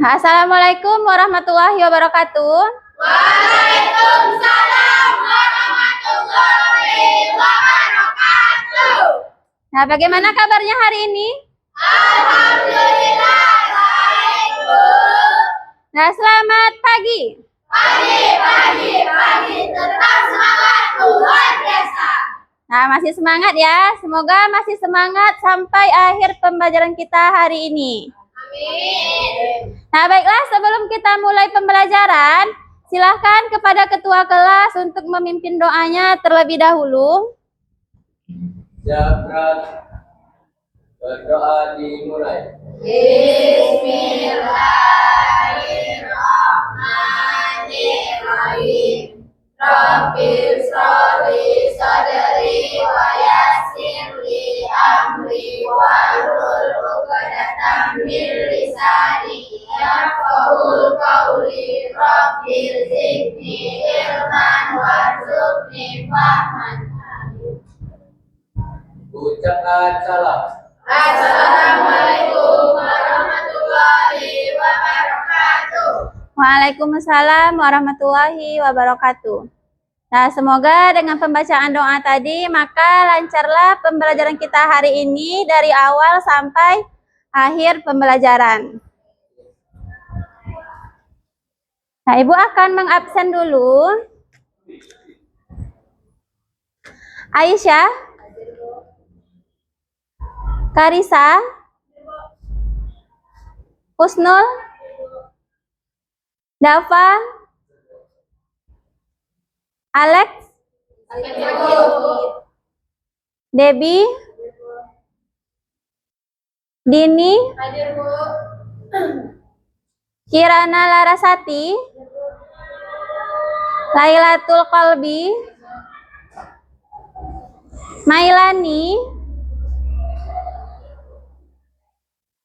Assalamualaikum warahmatullahi wabarakatuh. Waalaikumsalam warahmatullahi wabarakatuh. Nah, bagaimana kabarnya hari ini? Alhamdulillah baik, Bu. Nah, selamat pagi. Pagi, tetap semangat luar biasa. Nah, masih semangat ya. Semoga masih semangat sampai akhir pembelajaran kita hari ini. Amin. Nah, baiklah, sebelum kita mulai pembelajaran, silahkan kepada ketua kelas untuk memimpin doanya terlebih dahulu. Jabrat, berdoa dimulai. Bismillahirrahmanirrahim. Rabbil shrahli sadri wa yassir li amri wahlul 'uqdatam min lisani yafqahul qawli. Rabbil zidni ilman warzuqni fahman. Ucapkan salam. Assalamualaikum warahmatullahi wabarakatuh. Waalaikumsalam warahmatullahi wabarakatuh. Nah, semoga dengan pembacaan doa tadi, maka lancarlah pembelajaran kita hari ini dari awal sampai akhir pembelajaran. Nah, Ibu akan mengabsen dulu. Aisyah, Karisa, Husnul, Dava, Alex, Debbie, Dini, Kirana Larasati, Lailatul Qalbi, Mailani,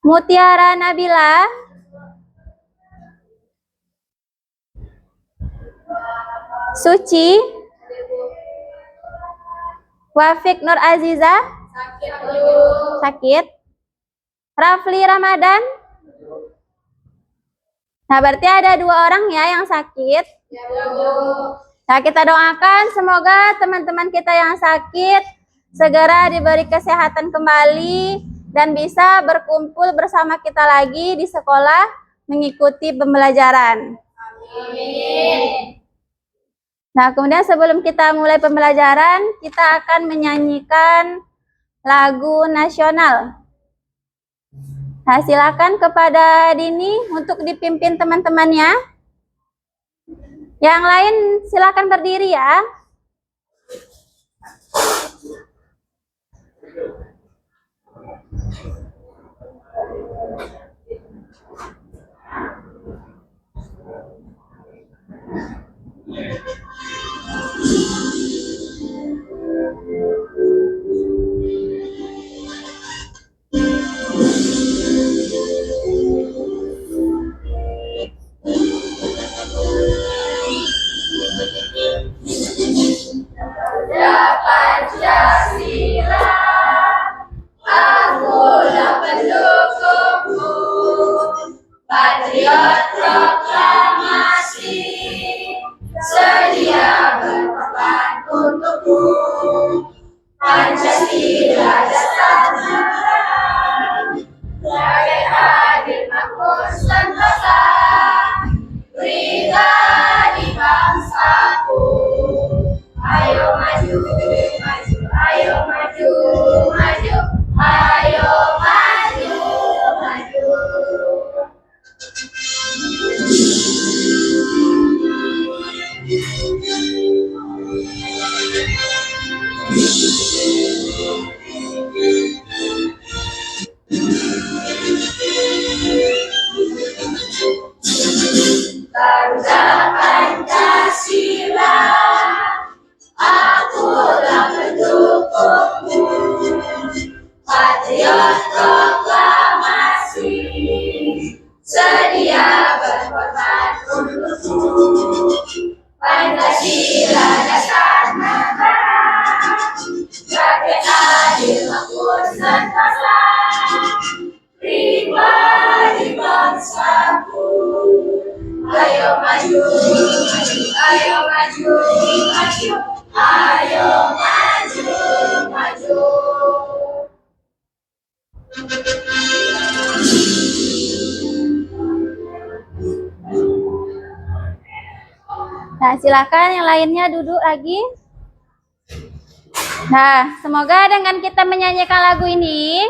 Mutiara Nabila, Suci, Wafik Nur Aziza, sakit, Rafli Ramadan. Nah, berarti ada 2 orang ya yang sakit. Nah, kita doakan semoga teman-teman kita yang sakit segera diberi kesehatan kembali dan bisa berkumpul bersama kita lagi di sekolah mengikuti pembelajaran. Amin. Nah, kemudian sebelum kita mulai pembelajaran, kita akan menyanyikan lagu nasional. Nah, silakan kepada Dini untuk dipimpin teman-temannya. Yang lain silakan berdiri ya. Pancasila, akulah pendukungmu, patriot proklamasi, sedia berkorban untukmu. Pancasila dasar negara, rakyat adil makmur sentosa, pribadi bangsaku. Ayo maju, maju, ayo maju, maju, ayo maju, maju. Garuda Pancasila, akulah pendukungmu, patriot proklamasi, sedia berkorban untukmu. Pancasila dasar negara, maju, ayo maju, maju, ayo maju, maju. Nah, silakan yang lainnya duduk lagi. Nah, semoga dengan kita menyanyikan lagu ini,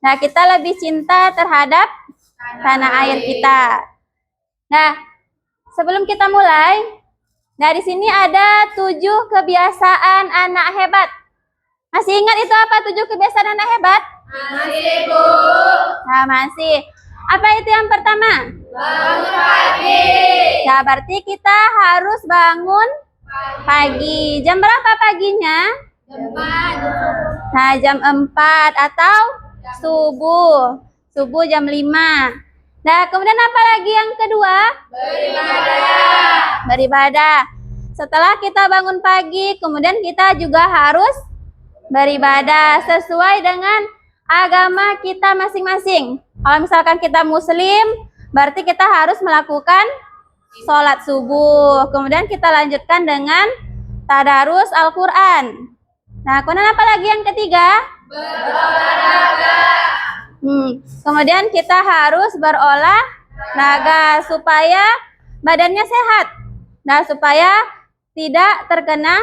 nah kita lebih cinta terhadap tanah air kita. Nah, sebelum kita mulai, nah di sini ada 7 kebiasaan anak hebat. Masih ingat itu apa 7 kebiasaan anak hebat? Masih, Bu. Nah, masih. Apa itu yang pertama? Bangun pagi. Nah, berarti kita harus bangun pagi. Jam berapa paginya? Depan. Nah, jam 4 atau subuh. Subuh jam 5. Nah, kemudian apa lagi yang kedua? Beribadah. Beribadah. Setelah kita bangun pagi, kemudian kita juga harus beribadah sesuai dengan agama kita masing-masing. Kalau misalkan kita muslim, berarti kita harus melakukan sholat subuh. Kemudian kita lanjutkan dengan tadarus Al-Quran. Nah, kemudian apa lagi yang ketiga? Berolahraga. Kemudian kita harus berolahraga supaya badannya sehat. Nah, supaya tidak terkena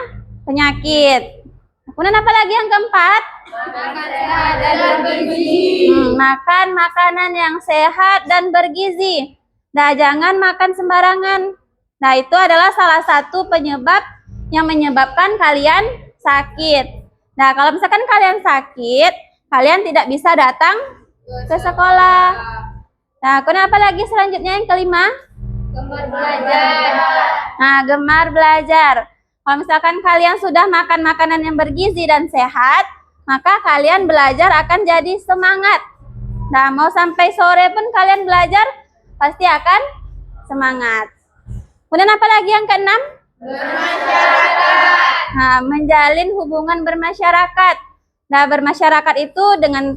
penyakit. Kemudian apa lagi yang keempat? Makan sehat dan bergizi. Makan makanan yang sehat dan bergizi. Nah, jangan makan sembarangan. Nah, itu adalah salah satu penyebab yang menyebabkan kalian sakit. Nah, kalau misalkan kalian sakit, kalian tidak bisa datang ke sekolah. Nah, kenapa lagi selanjutnya yang kelima? Gemar belajar. Nah, gemar belajar. Kalau misalkan kalian sudah makan makanan yang bergizi dan sehat, maka kalian belajar akan jadi semangat. Nah, mau sampai sore pun kalian belajar, pasti akan semangat. Kemudian apa lagi yang keenam? Bermasyarakat. Nah, menjalin hubungan bermasyarakat. Nah, bermasyarakat itu dengan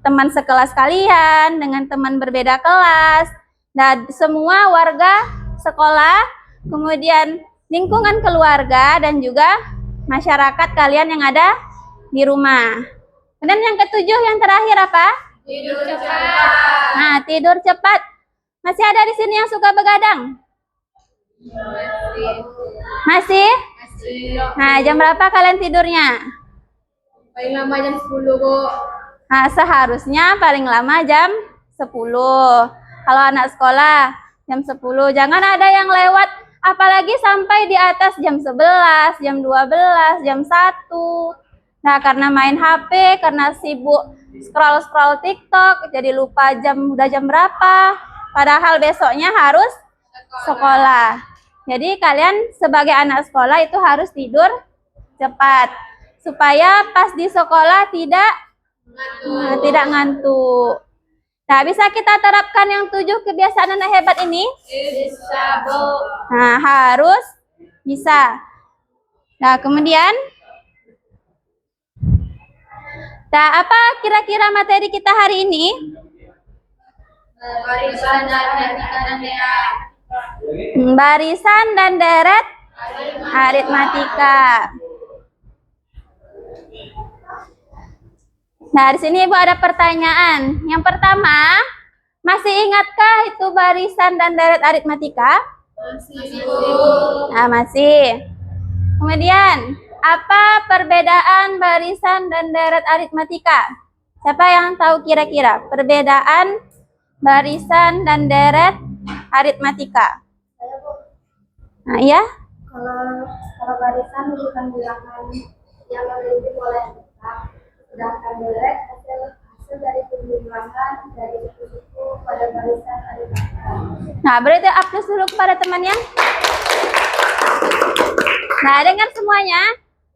teman sekelas kalian, dengan teman berbeda kelas, dan semua warga sekolah, kemudian lingkungan keluarga, dan juga masyarakat kalian yang ada di rumah. Kemudian yang ketujuh, yang terakhir apa? Tidur cepat. Nah, tidur cepat. Masih ada di sini yang suka begadang? Masih? Nah, jam berapa kalian tidurnya? Paling lama jam 10, Bu. Nah, seharusnya paling lama jam 10. Kalau anak sekolah, jam 10. Jangan ada yang lewat, apalagi sampai di atas jam 11, jam 12, jam 1. Nah, karena main HP, karena sibuk scroll-scroll TikTok, jadi lupa udah jam berapa. Padahal besoknya harus sekolah. Jadi kalian sebagai anak sekolah itu harus tidur cepat. Supaya pas di sekolah tidak ngantuk. Nah, bisa kita terapkan yang 7 kebiasaan anak hebat ini? Bisa, Bu. Nah, harus bisa. Nah, kemudian, nah, apa kira-kira materi kita hari ini? Barisan dan matematika. Barisan dan deret aritmatika. Nah, di sini Ibu ada pertanyaan. Yang pertama, masih ingatkah itu barisan dan deret aritmatika? Masih, Bu. Nah, masih. Kemudian, apa perbedaan barisan dan deret aritmatika? Siapa yang tahu kira-kira perbedaan barisan dan deret aritmatika? Nah, ya? Kalau barisan bukan bilangan yang memiliki oleh tetap, sedangkan deret hasil dari penjumlahan dari suku pada barisan aritmatika. Nah, berarti aplaus dulu kepada temannya. Nah, dengar semuanya.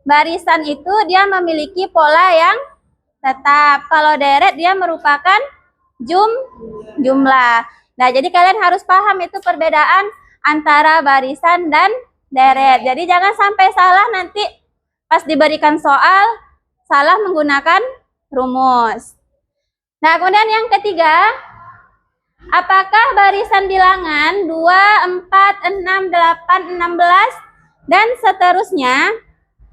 Barisan itu dia memiliki pola yang tetap. Kalau deret dia merupakan jumlah. Nah, jadi kalian harus paham itu perbedaan antara barisan dan deret. Jadi jangan sampai salah nanti pas diberikan soal salah menggunakan rumus. Nah, kemudian yang ketiga, Apakah barisan bilangan 2, 4, 6, 8, 16, dan seterusnya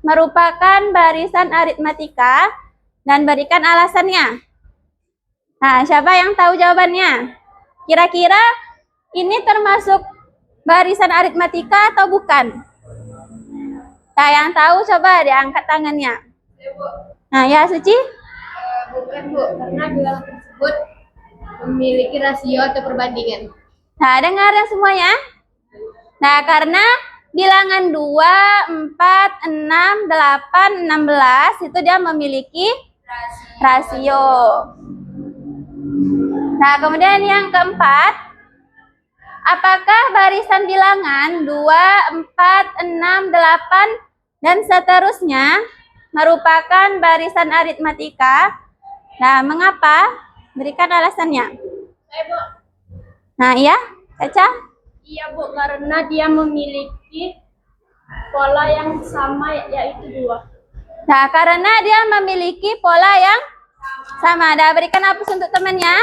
merupakan barisan aritmatika? Dan berikan alasannya. Nah, siapa yang tahu jawabannya? Kira-kira ini termasuk barisan aritmatika atau bukan? Nah, yang tahu coba diangkat tangannya. Nah, ya Suci? Bukan Bu, karena bilangan tersebut memiliki rasio atau perbandingan. Nah, dengar ya semuanya. Nah, karena bilangan 2, 4, 6, 8, 16 itu dia memiliki rasio. Nah, kemudian yang keempat, apakah barisan bilangan 2, 4, 6, 8, dan seterusnya merupakan barisan aritmatika? Nah, mengapa? Berikan alasannya. Bu. Nah, iya, Caca? Iya Bu, karena dia memiliki pola yang sama yaitu 2. Nah, karena dia memiliki pola yang sama. Nah, berikan hapus untuk temannya.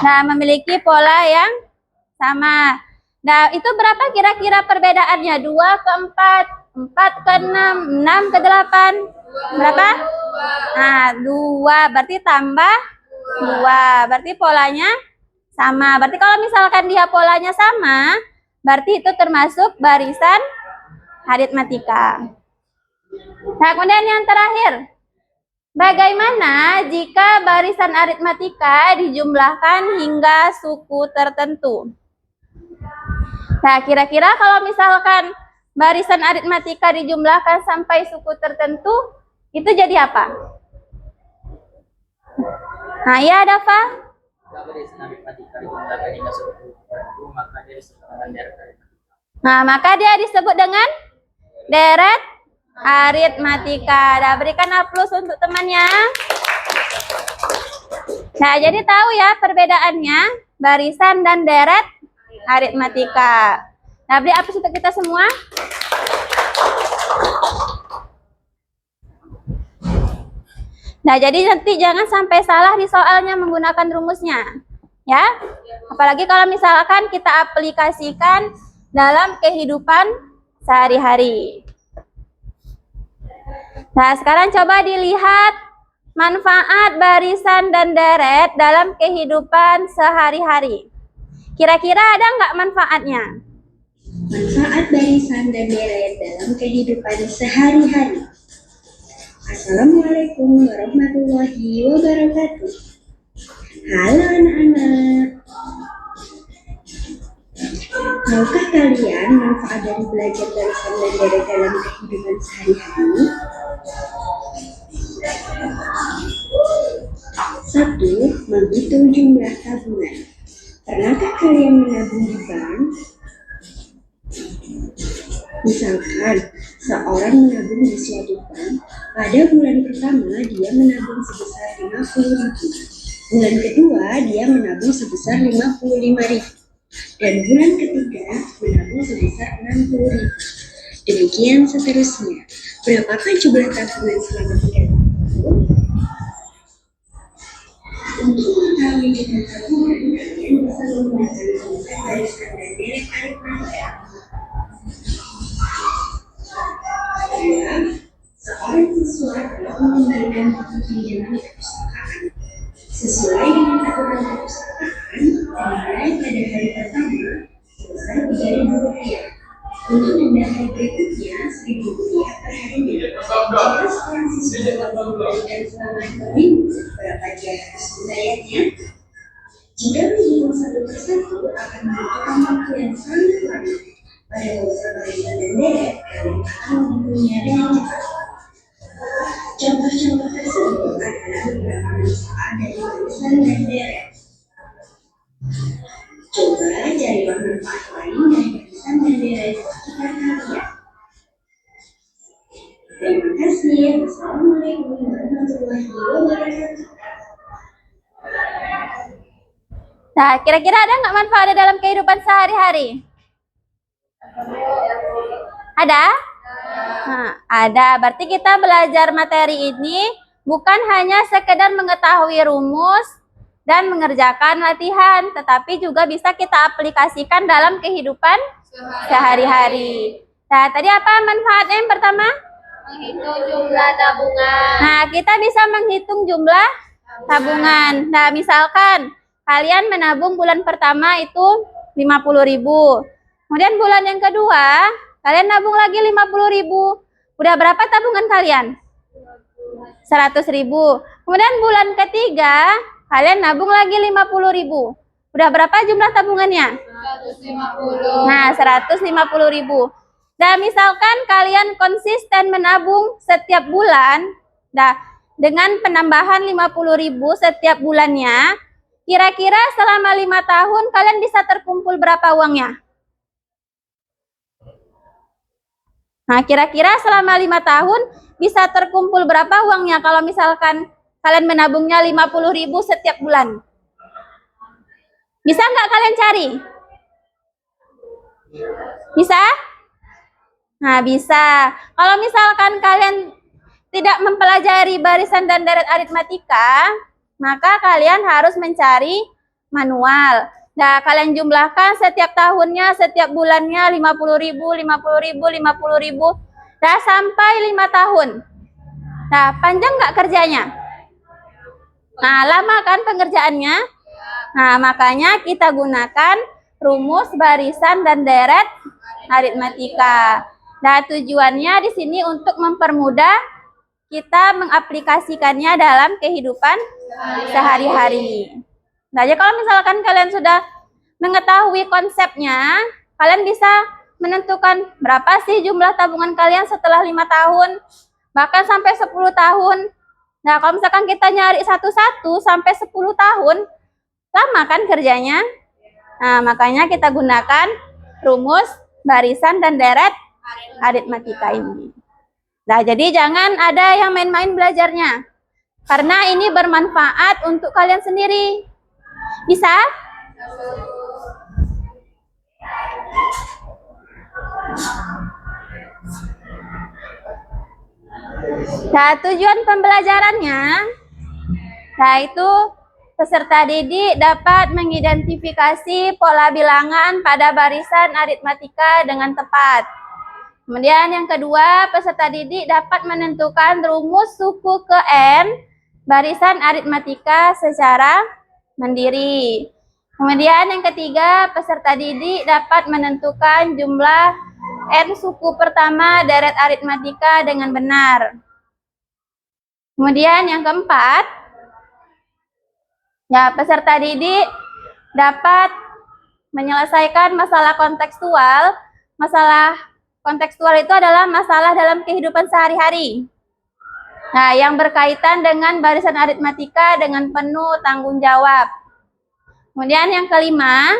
Nah, memiliki pola yang sama. Nah, itu berapa kira-kira perbedaannya? 2 ke 4, 4 ke 6, 6 ke 8. Berapa? Nah, 2. Berarti tambah 2. Berarti polanya sama. Berarti kalau misalkan dia polanya sama, berarti itu termasuk barisan aritmatika. Nah, kemudian yang terakhir. Bagaimana jika barisan aritmatika dijumlahkan hingga suku tertentu? Nah, kira-kira kalau misalkan barisan aritmatika dijumlahkan sampai suku tertentu, itu jadi apa? Nah, ya Dafa? Jika barisan aritmatika dijumlahkan hingga suku tertentu, maka dia disebut dengan deret aritmatika. Nah, maka dia disebut dengan deret aritmatika. Nah, berikan aplaus untuk temannya. Nah, jadi tahu ya perbedaannya barisan dan deret aritmatika. Nah, beri aplaus untuk kita semua. Nah, jadi nanti jangan sampai salah di soalnya menggunakan rumusnya. Ya. Apalagi kalau misalkan kita aplikasikan dalam kehidupan sehari-hari. Nah, sekarang coba dilihat manfaat barisan dan deret dalam kehidupan sehari-hari. Kira-kira ada nggak manfaatnya? Manfaat barisan dan deret dalam kehidupan sehari-hari. Assalamualaikum warahmatullahi wabarakatuh. Halo anak-anak. Maukah kalian manfaat dari belajar barisan dan deret dalam kehidupan sehari-hari? 1. Menghitung jumlah tabungan. Pernahkah kalian menabung di bank? Misalkan, seorang menabung di suatu bank, pada bulan pertama dia menabung sebesar 50.000. Bulan kedua dia menabung sebesar 55.000. Dan bulan ketiga menabung sebesar 60.000. Demikian seterusnya. Berapakah jumlah tabungan selama 3 tahun? Untuk mengetahui jumlah tabungan, kalian bisa menggunakan konsep barisan dan deret aritmatika. Seorang siswa telah mengembalikan buku pinjaman ke perpustakaan. Sesuai dengan aturan perpustakaan, dimulai pada hari pertama sebesar Rp3.000. Untuk denda hari berikutnya Rp1.000 per harinya. Jika seorang siswa telah mengembalikan selama 2 minggu, berapa dia harus membayarnya? Jika dihitung satu persatu akan membutuhkan waktu yang sangat lama. Pada urusan barisan dan deret, kalian akan menghitungnya dengan cepat. Contoh-contoh tersebut adalah beberapa manfaat dari barisan dan deret. Coba cari manfaat lain dari barisan dan deret sekitar kalian. Terima kasih. Wassalamualaikum warahmatullahi wabarakatuh. Nah, kira-kira ada nggak manfaatnya dalam kehidupan sehari-hari? Ada? Nah, ada. Berarti kita belajar materi ini bukan hanya sekedar mengetahui rumus, dan mengerjakan latihan, tetapi juga bisa kita aplikasikan dalam kehidupan sehari-hari. Nah, tadi apa manfaatnya yang pertama? Menghitung jumlah tabungan. Nah, kita bisa menghitung jumlah tabungan. Nah, misalkan kalian menabung bulan pertama itu 50.000. Kemudian bulan yang kedua, kalian nabung lagi 50.000. Udah berapa tabungan kalian? 100.000. Kemudian bulan ketiga, kalian nabung lagi 50.000. Udah berapa jumlah tabungannya? 150. Nah, 150.000. Nah, misalkan kalian konsisten menabung setiap bulan, nah, dengan penambahan 50.000 setiap bulannya, kira-kira selama 5 tahun kalian bisa terkumpul berapa uangnya? Nah, kira-kira selama 5 tahun bisa terkumpul berapa uangnya kalau misalkan kalian menabungnya 50.000 setiap bulan? Bisa nggak kalian cari? Bisa? Nah, bisa. Kalau misalkan kalian tidak mempelajari barisan dan deret aritmatika, maka kalian harus mencari manual. Nah, kalian jumlahkan setiap tahunnya, setiap bulannya 50.000, 50.000, 50.000. Nah, sampai 5 tahun. Nah, panjang nggak kerjanya? Nah, lama kan pengerjaannya? Nah, makanya kita gunakan rumus barisan dan deret aritmatika. Nah, tujuannya di sini untuk mempermudah kita mengaplikasikannya dalam kehidupan sehari-hari. Nah, jadi kalau misalkan kalian sudah mengetahui konsepnya, kalian bisa menentukan berapa sih jumlah tabungan kalian setelah 5 tahun, bahkan sampai 10 tahun. Nah, kalau misalkan kita nyari satu-satu sampai 10 tahun, lama kan kerjanya? Nah, makanya kita gunakan rumus barisan dan deret aritmatika ini. Nah, jadi jangan ada yang main-main belajarnya. Karena ini bermanfaat untuk kalian sendiri. Bisa? Nah, tujuan pembelajarannya, yaitu peserta didik dapat mengidentifikasi pola bilangan pada barisan aritmatika dengan tepat. Kemudian yang kedua, peserta didik dapat menentukan rumus suku ke N barisan aritmatika secara mandiri. Kemudian yang ketiga, peserta didik dapat menentukan jumlah N suku pertama deret aritmatika dengan benar. Kemudian yang keempat, ya, peserta didik dapat menyelesaikan masalah kontekstual. Masalah kontekstual itu adalah masalah dalam kehidupan sehari-hari. Nah, yang berkaitan dengan barisan aritmatika dengan penuh tanggung jawab. Kemudian yang kelima,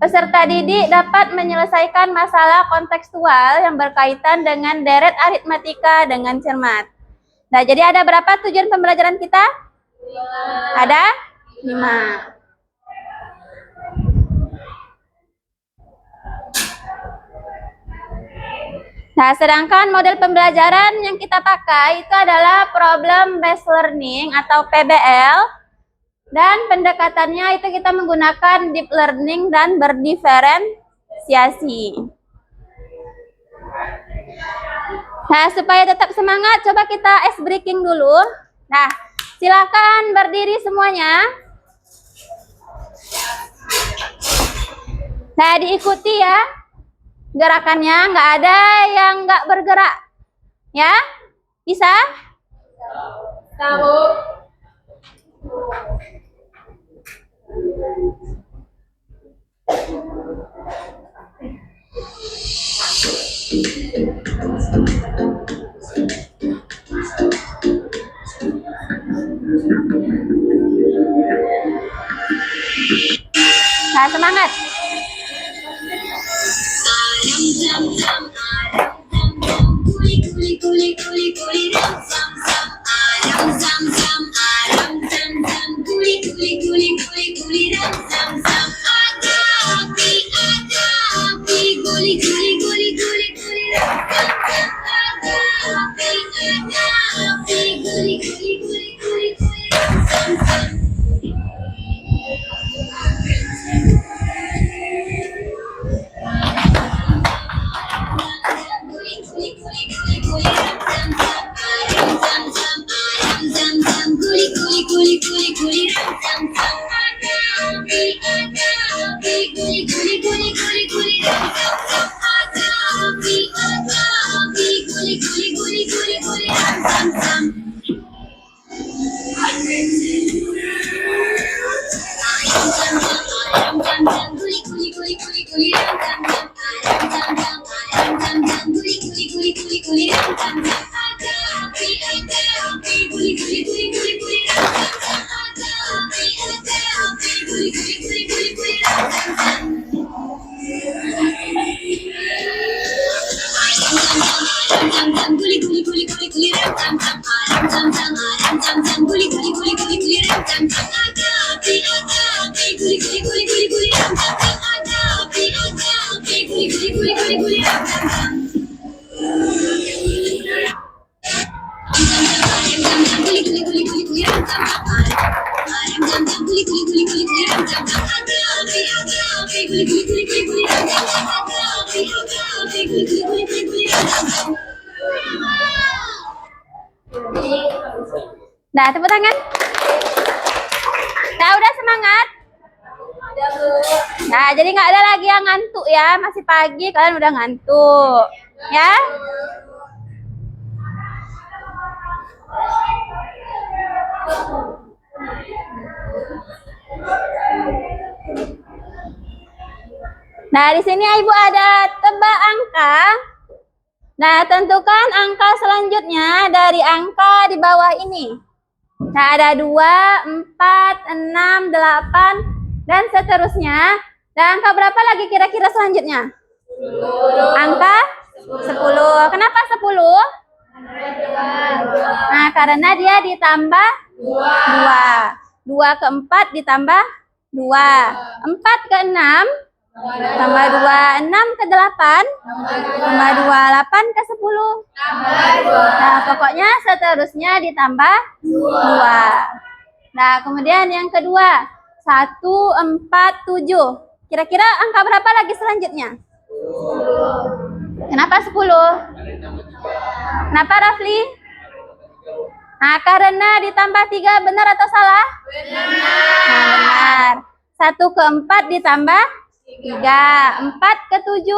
peserta didik dapat menyelesaikan masalah kontekstual yang berkaitan dengan deret aritmatika dengan cermat. Nah, jadi ada berapa tujuan pembelajaran kita? Ada 5. Nah, sedangkan model pembelajaran yang kita pakai itu adalah problem based learning atau PBL, dan pendekatannya itu kita menggunakan deep learning dan berdiferensiasi. Nah, supaya tetap semangat, coba kita ice breaking dulu. Nah, silakan berdiri semuanya. Nah, diikuti ya gerakannya, nggak ada yang nggak bergerak, ya? Bisa? Tahu. Nah, semangat. Nah, tepuk tangan. Nah, udah semangat? Nah, jadi nggak ada lagi yang ngantuk ya. Masih pagi, kalian udah ngantuk. Ya? Nah, di sini Ibu ada tebak angka. Nah, tentukan angka selanjutnya dari angka di bawah ini. Nah, ada 2, 4, 6, 8, dan seterusnya. Dan angka berapa lagi kira-kira selanjutnya? 10. Angka 10. Kenapa 10? Nah, karena dia ditambah 2. 2 ke 4 ditambah 2. 4 ke 6 tambah 2. 6 ke 8 tambah 2. 8 ke 10 tambah 2. Nah, pokoknya seterusnya ditambah 2. Nah, kemudian yang kedua, 1, 4, 7. Kira-kira angka berapa lagi selanjutnya? 10. Kenapa 10? Kenapa, Rafli? Nah, karena ditambah 3, benar atau salah? Benar. Nah, benar. 1 ke 4 ditambah 3. 4 ke 7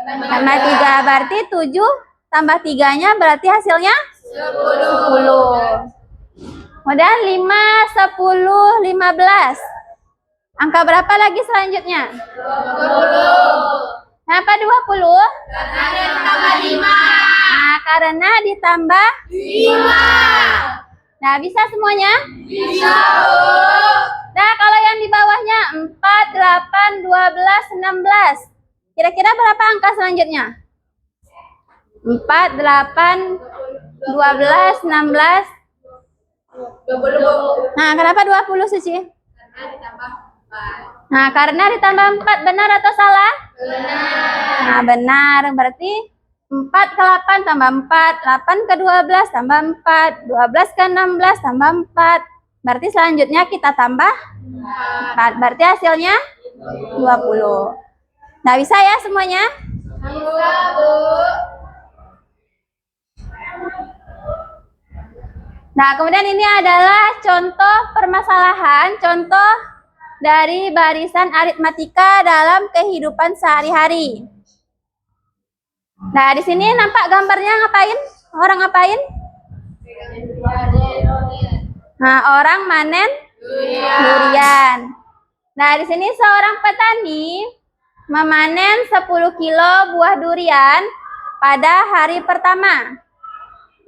tambah 3. Berarti 7 tambah 3-nya berarti hasilnya 10. Kemudian 5, 10, 15. Angka berapa lagi selanjutnya? 20. Kenapa 20? Karena ditambah 5. Nah, karena ditambah 5. Nah, bisa semuanya? Bisa, Bu. Nah, kalau yang di bawahnya 4, 8, 12, 16. Kira-kira berapa angka selanjutnya? 4, 8, 12, 16. 20. Nah, kenapa 20, Suci? Karena ditambah 4. Nah, karena ditambah 4, benar atau salah? Benar. Nah, benar. Berarti 4 ke 8 tambah 4. 8 ke 12 tambah 4. 12 ke 16 tambah 4. Berarti selanjutnya kita tambah 4. Berarti hasilnya 20. Nah, bisa ya semuanya? Bisa, Bu. Nah, kemudian ini adalah contoh permasalahan, contoh dari barisan aritmatika dalam kehidupan sehari-hari. Nah, di sini nampak gambarnya ngapain? Orang ngapain? Nah, orang manen durian. Nah, di sini seorang petani memanen 10 kilo buah durian pada hari pertama.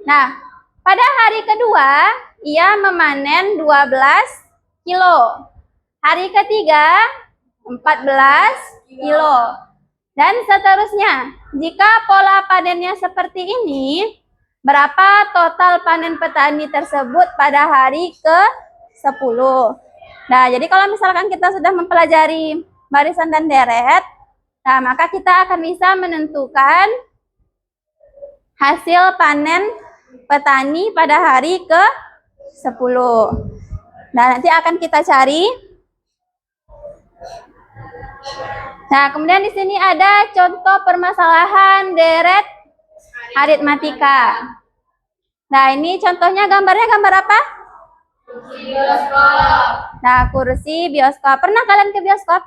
Nah, pada hari kedua, ia memanen 12 kilo. Hari ketiga, 14 kilo. Dan seterusnya. Jika pola panennya seperti ini, berapa total panen petani tersebut pada hari ke-10? Nah, jadi kalau misalkan kita sudah mempelajari barisan dan deret, nah maka kita akan bisa menentukan hasil panen petani pada hari ke-10. Nah, nanti akan kita cari. Nah, kemudian di sini ada contoh permasalahan deret aritmatika. Nah, ini contohnya gambarnya gambar apa? Nah, kursi bioskop. Pernah kalian ke bioskop?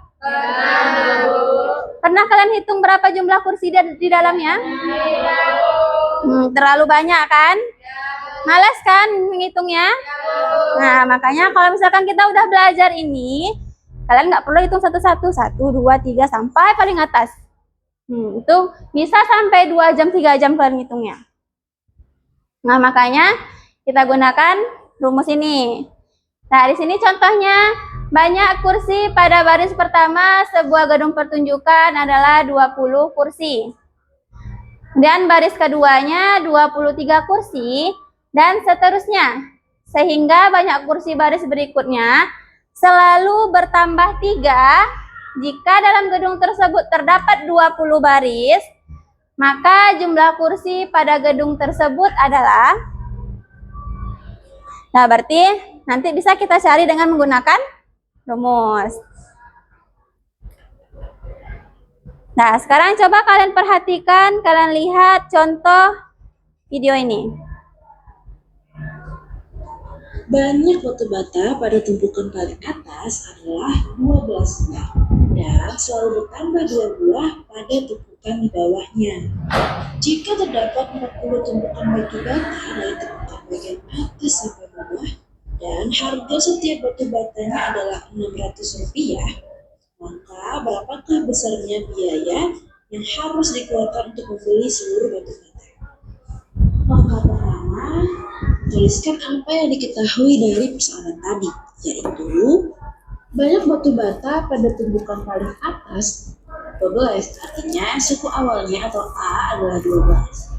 Pernah kalian hitung berapa jumlah kursi di dalamnya? Terlalu banyak kan? Malas kan menghitungnya? Nah, makanya kalau misalkan kita udah belajar ini, kalian nggak perlu hitung satu-satu. 1, 2, 3, sampai paling atas. Itu bisa sampai 2 jam, 3 jam kalian hitungnya. Nah, makanya kita gunakan rumus ini. Nah, di sini contohnya banyak kursi pada baris pertama sebuah gedung pertunjukan adalah 20 kursi. Dan baris keduanya 23 kursi dan seterusnya. Sehingga banyak kursi baris berikutnya selalu bertambah 3 jika dalam gedung tersebut terdapat 20 baris. Maka jumlah kursi pada gedung tersebut adalah, nah berarti nanti bisa kita cari dengan menggunakan rumus. Nah, sekarang coba kalian perhatikan, kalian lihat contoh video ini. Banyak batu bata pada tumpukan paling atas adalah 12 buah dan selalu bertambah 2 buah pada tumpukan di bawahnya. Jika terdapat 40 tumpukan batu bata dari tumpukan bagian atas sampai bawah dan harga setiap batu batanya adalah Rp600, maka berapakah besarnya biaya yang harus dikeluarkan untuk membeli seluruh batu bata? Langkah pertama, tuliskan apa yang diketahui dari persoalan tadi, yaitu banyak batu bata pada tumpukan paling atas 12, artinya suku awalnya atau A adalah 12.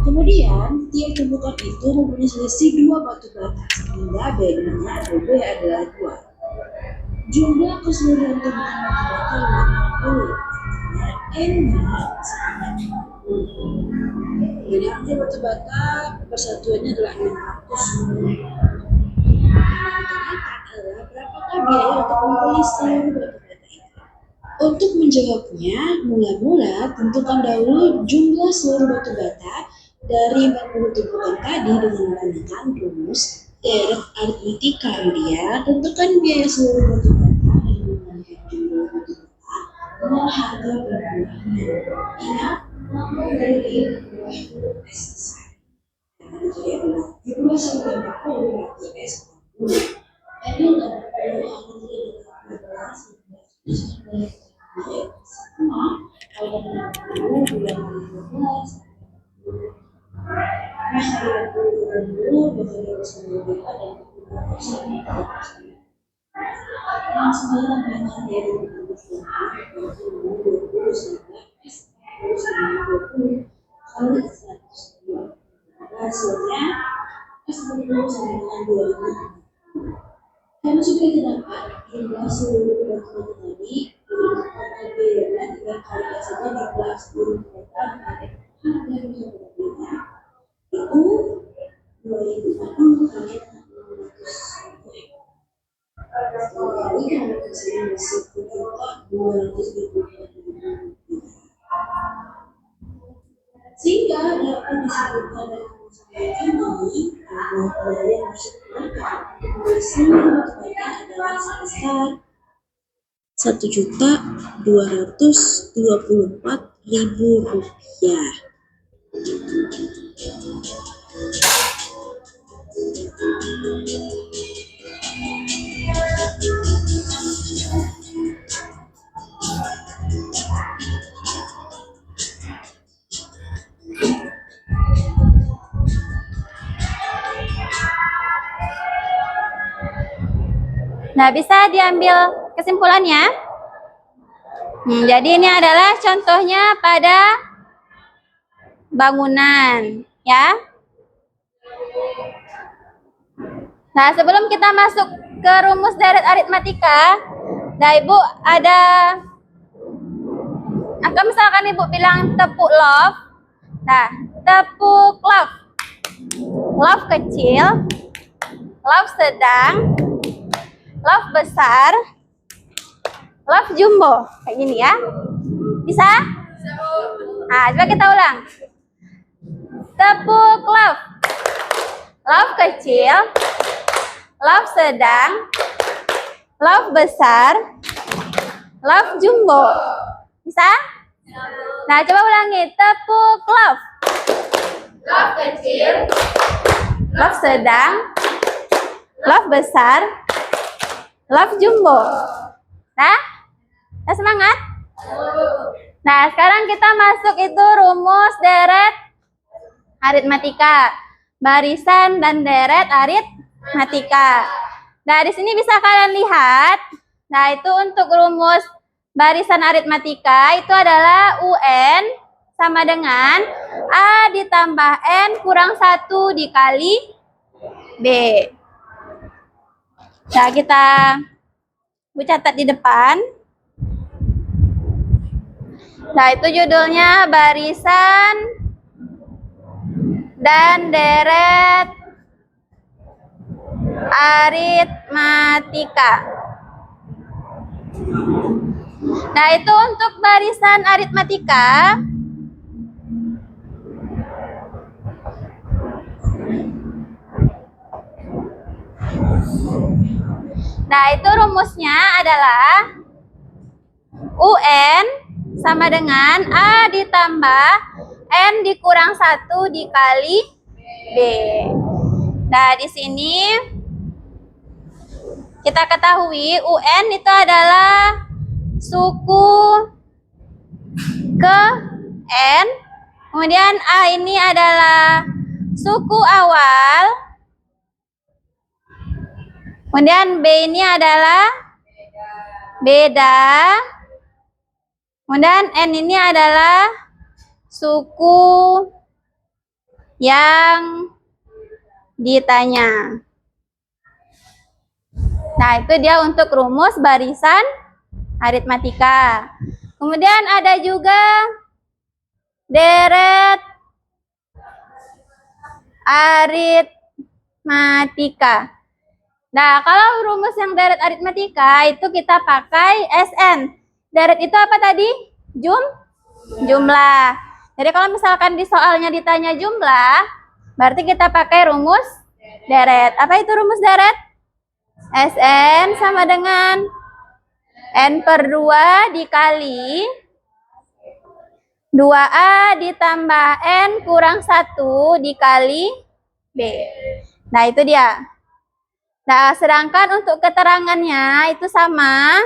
Kemudian, tiap tumpukan itu mempunyai selisih 2 batu bata, sehingga B-nya atau B adalah 2. Jumlah keseluruhan tumpukan batu bata adalah 60, artinya N-nya sama 60. Jadi artinya batu bata persatuannya adalah 600. Adalah berapakah biaya untuk membeli seluruh batu bata itu? Untuk menjawabnya, mula-mula tentukan dahulu jumlah seluruh batu bata dari 40 tumpukan tadi dengan menggunakan rumus deret aritmatika. Kemudian tentukan biaya seluruh batu bata dengan menggunakan jumlah batu bata dengan harga per buahnya. Ingat, dari buah huruf S besar. Jadi adalah jumlah sampai 40 berarti S 40. N yang akan jadi 12 sama kalau 60 bulan 12. Nah, dari 20 bakal harus mengubah dan yang sekarang memang dari 20 sampai 20 kali 100. Hasilnya S20 sama dengan 2. Karena sudah terdapat jumlah seluruh batu bata tadi, maka biaya 3 kali saja jumlah seluruh batu bata harga yang berbeda itu 2040 kali 600. Kali yang hasilnya 10.224.000. Sehingga dapat disebutkan dalam rumus ini bahwa biaya yang harus dikeluarkan untuk membeli seluruh batu bata adalah sebesar Rp1.224.000. Nah, bisa diambil kesimpulannya. Jadi ini adalah contohnya pada bangunan, ya. Nah, sebelum kita masuk ke rumus deret aritmatika, nah Ibu ada, misalkan Ibu bilang tepuk love, nah tepuk love, love kecil, love sedang, love besar, love jumbo, kayak gini ya, bisa? Nah, coba kita ulang. tepuk love. Love kecil, love sedang, love besar, love jumbo. Bisa? Nah, coba ulangi. Tepuk love. Love kecil, love sedang, love besar, love jumbo. Nah, semangat? Nah, sekarang kita masuk itu rumus deret aritmatika. Barisan dan deret aritmatika. Nah, di sini bisa kalian lihat. Nah, itu untuk rumus barisan aritmatika itu adalah UN sama dengan A ditambah N kurang 1 dikali B. Nah, kita catat di depan. Nah, itu judulnya barisan dan deret aritmatika. Nah, itu untuk barisan aritmatika. Nah, itu rumusnya adalah UN sama dengan A ditambah N dikurang 1 dikali B. Nah, di sini kita ketahui UN itu adalah suku ke N. Kemudian A ini adalah suku awal. Kemudian B ini adalah beda. Kemudian N ini adalah suku yang ditanya. Nah, itu dia untuk rumus barisan aritmatika. Kemudian ada juga deret aritmatika. Nah, kalau rumus yang deret aritmatika itu kita pakai SN. Deret itu apa tadi? Jumlah. Jadi kalau misalkan di soalnya ditanya jumlah, berarti kita pakai rumus deret. Apa itu rumus deret? SN sama dengan N per 2 dikali 2A ditambah N kurang 1 dikali B. Nah, itu dia. Nah, sedangkan untuk keterangannya itu sama.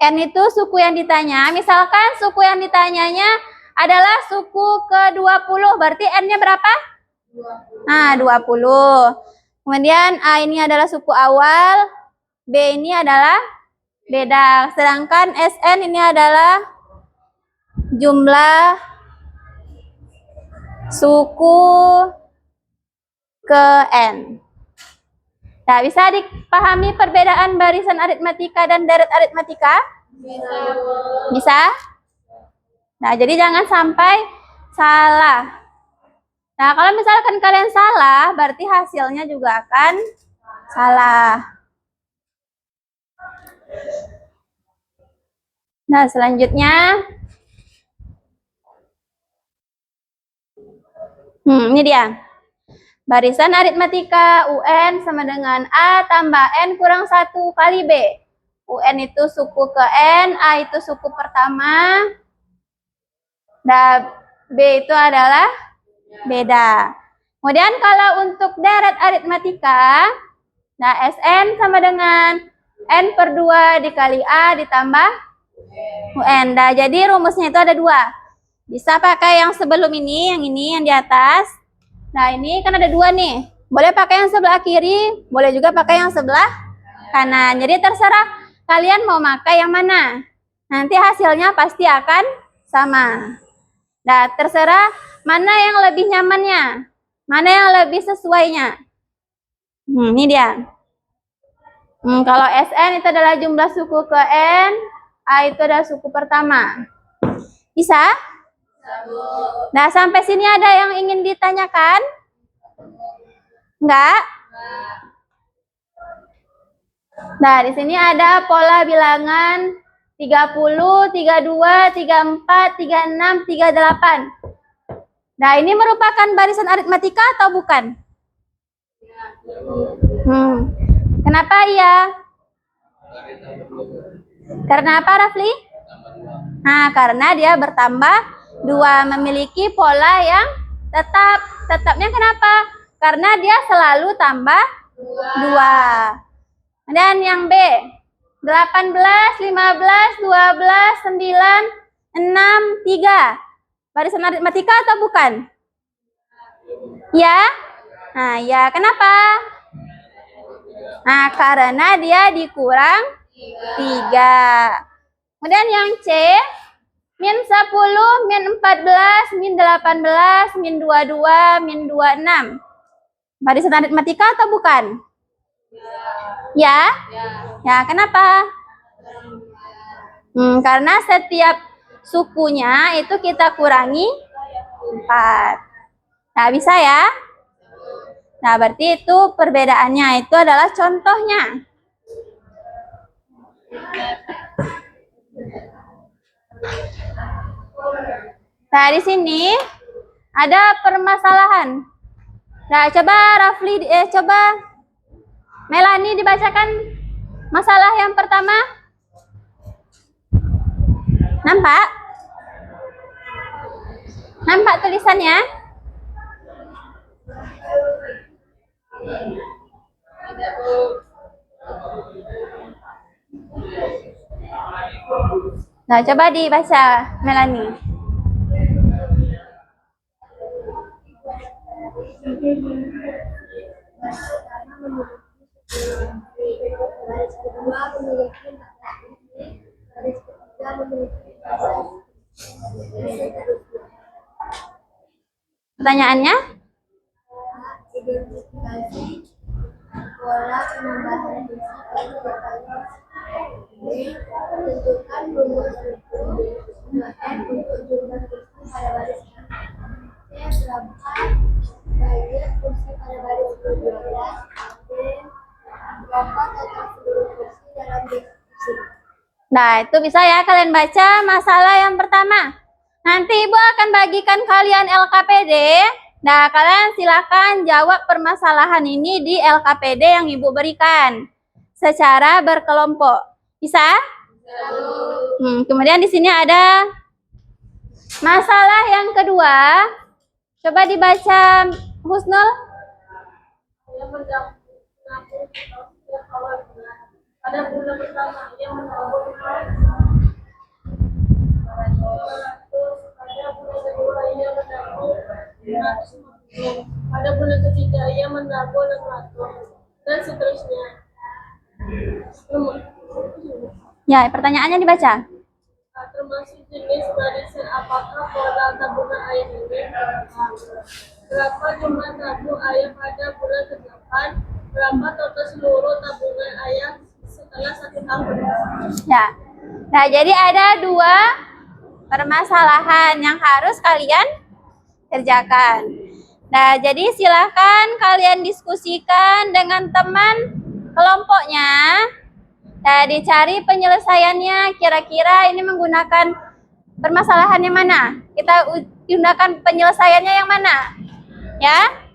N itu suku yang ditanya. Misalkan suku yang ditanyanya adalah suku ke-20. Berarti N-nya berapa? 20. Nah, 20. Kemudian A ini adalah suku awal. B ini adalah beda. Sedangkan SN ini adalah jumlah suku ke N. Nah, bisa dipahami perbedaan barisan aritmatika dan deret aritmatika? Bisa? Nah, jadi jangan sampai salah. Nah, kalau misalkan kalian salah, berarti hasilnya juga akan salah. Nah, selanjutnya. Ini dia. Barisan aritmatika UN sama dengan A tambah N kurang 1 kali B. UN itu suku ke N, A itu suku pertama, dan B itu adalah beda. Kemudian kalau untuk deret aritmatika, nah SN sama dengan N per 2 dikali A ditambah UN. Nah, jadi rumusnya itu ada 2. Bisa pakai yang sebelum ini yang di atas. Nah, ini kan ada 2 nih. Boleh pakai yang sebelah kiri, boleh juga pakai yang sebelah kanan. Jadi terserah kalian mau pakai yang mana. Nanti hasilnya pasti akan sama. Nah, terserah mana yang lebih nyamannya. Mana yang lebih sesuainya. Ini dia. Kalau SN itu adalah jumlah suku ke N, A itu adalah suku pertama. Bisa? Nah, sampai sini ada yang ingin ditanyakan? Enggak? Nah, di sini ada pola bilangan 30, 32, 34, 36, 38. Nah, ini merupakan barisan aritmatika atau bukan? Kenapa iya? Karena apa, Rafli? Nah, karena dia bertambah 2, memiliki pola yang tetap. Tetapnya kenapa? Karena dia selalu tambah 2. Dan yang B, 18, 15, 12, 9, 6, 3. Barisan aritmatika atau bukan? Ya? Nah, ya kenapa? Nah, karena dia dikurang 3. Kemudian yang C, min 10, min 14, min 18, min 22, min 26. Barisan aritmatika atau bukan? Ya? Ya, kenapa? Karena setiap sukunya itu kita kurangi 4. Nah, bisa ya? Nah, berarti itu perbedaannya itu adalah contohnya. Nah, di sini ada permasalahan. Nah, coba Rafli, coba Melani dibacakan masalah yang pertama. Nampak? Nampak tulisannya? Nah, coba dibaca, Melani. Baris kedua memiliki 14 titik, baris ketiga memiliki 15. Pertanyaannya? Identifikasi pola penambahan besi pada detail. B. Tentukan rumus suku 2N untuk jumlah kursi pada baris kanan. C. Berapa banyak kursi pada baris ke-12. D. Berapa total seluruh kursi dalam diskusi. Nah, itu bisa ya kalian baca masalah yang pertama. Nanti Ibu akan bagikan kalian LKPD. Nah, kalian silakan jawab permasalahan ini di LKPD yang Ibu berikan secara berkelompok. Bisa? Kemudian di sini ada masalah yang kedua. Coba dibaca, Husnul. Pada bulan pertama ia menabung pada bulan kedua ia menabung 150, pada bulan ketiga ia menabung 600 dan seterusnya. Ya, pertanyaannya dibaca. Termasuk jenis barisan apakah pola tabungan ayah ini? Berapa jumlah tabung ayah pada bulan ke-8? Berapa total seluruh tabungan ayah setelah 1 tahun? Ya. Nah, jadi ada 2 permasalahan yang harus kalian kerjakan. Nah, jadi silahkan kalian diskusikan dengan teman kelompoknya. Nah, dicari penyelesaiannya, kira-kira ini menggunakan permasalahan yang mana? Kita gunakan penyelesaiannya yang mana? Ya?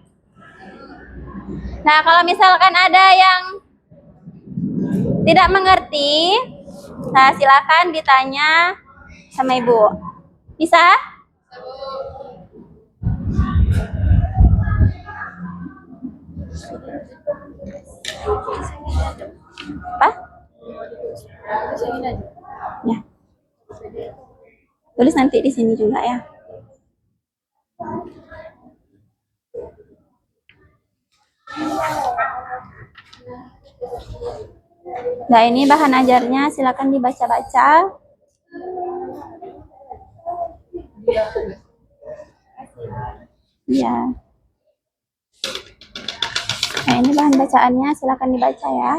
Nah, kalau misalkan ada yang tidak mengerti, nah silakan ditanya sama Ibu. Bisa? Apa? Ya. Tulis nanti di sini juga ya. Nah, ini bahan ajarnya, silakan dibaca-baca. Ya. Nah, ini bahan bacaannya, silakan dibaca ya.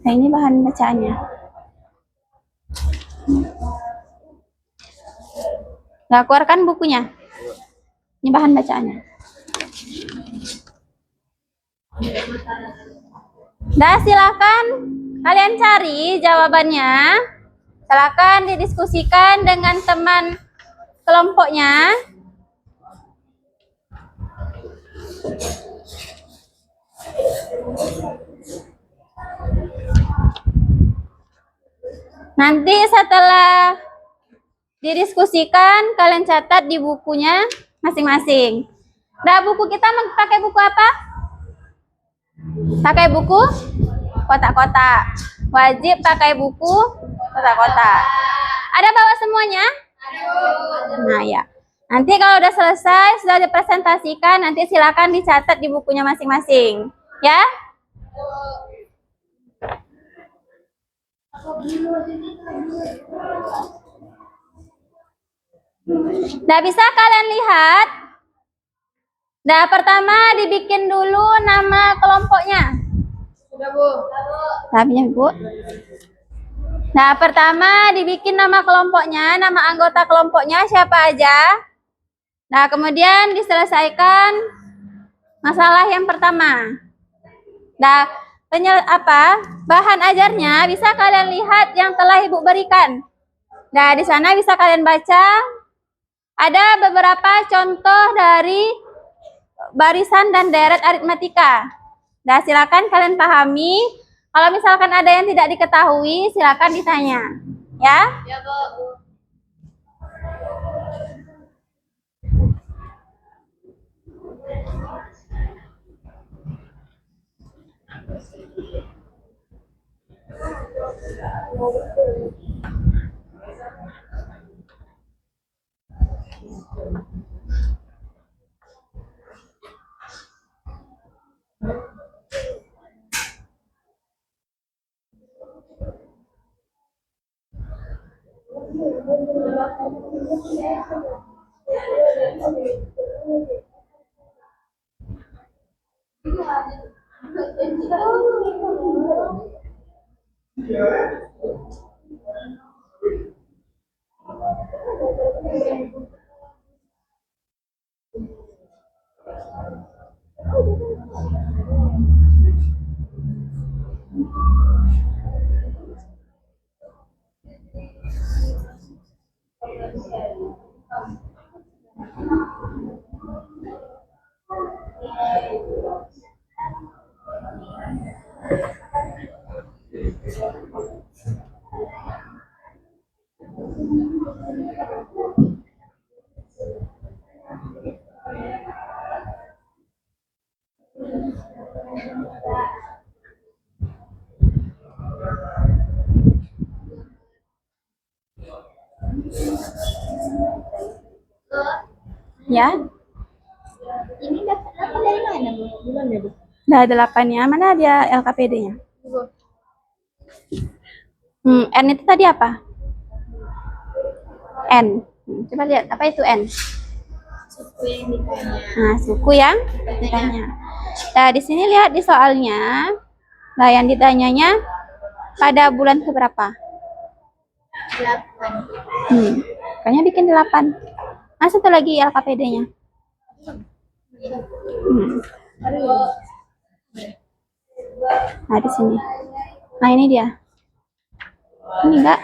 Nah, ini bahan bacaannya. Nah, keluarkan bukunya. Ini bahan bacaannya. Nah, silakan kalian cari jawabannya. Silakan didiskusikan dengan teman kelompoknya. Nanti setelah didiskusikan, kalian catat di bukunya masing-masing. Nah, buku kita pakai buku apa? Pakai buku kotak-kotak. Wajib pakai buku kotak-kotak. Ada bawa semuanya? Nah, ya. Nanti kalau udah selesai, sudah dipresentasikan, nanti silakan dicatat di bukunya masing-masing. Ya? Nah, bisa kalian lihat? Nah, pertama dibikin dulu nama kelompoknya. Sudah, Bu. Namanya, Bu. Nah, pertama dibikin nama kelompoknya, nama anggota kelompoknya siapa aja. Nah, kemudian diselesaikan masalah yang pertama. Nah, bahan ajarnya bisa kalian lihat yang telah Ibu berikan. Nah, di sana bisa kalian baca ada beberapa contoh dari barisan dan deret aritmatika. Nah, silakan kalian pahami. Kalau misalkan ada yang tidak diketahui, silakan ditanya. Ya? Ya, Bu. Ya? Ini dapat dari mana, Bu? Belum ya, Bu? Nah, 8-nya. Mana dia LKPD-nya? N itu tadi apa? N. Coba lihat, apa itu N? Suku yang ditanya. Nah, suku yang ditanya. Nah, di sini lihat di soalnya. Nah, yang ditanyanya pada bulan keberapa? 8. Kayaknya bikin 8. Nah, satu lagi LKPD-nya. Nah, di sini. Nah, ini dia. Ini enggak?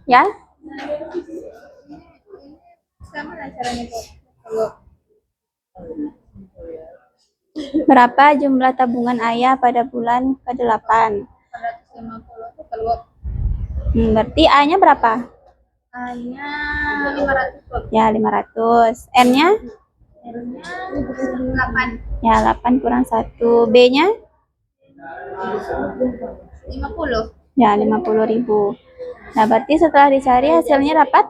Ya? Sama lah caranya, Bu. Berapa jumlah tabungan ayah pada bulan ke-8? 450 itu kalau Berarti A-nya berapa? A-nya 500, Bu. Ya, 500. N-nya? R-nya 8. Ya, 8 kurang 1. B-nya? 50. Ya, 50.000. Nah, berarti setelah dicari hasilnya dapat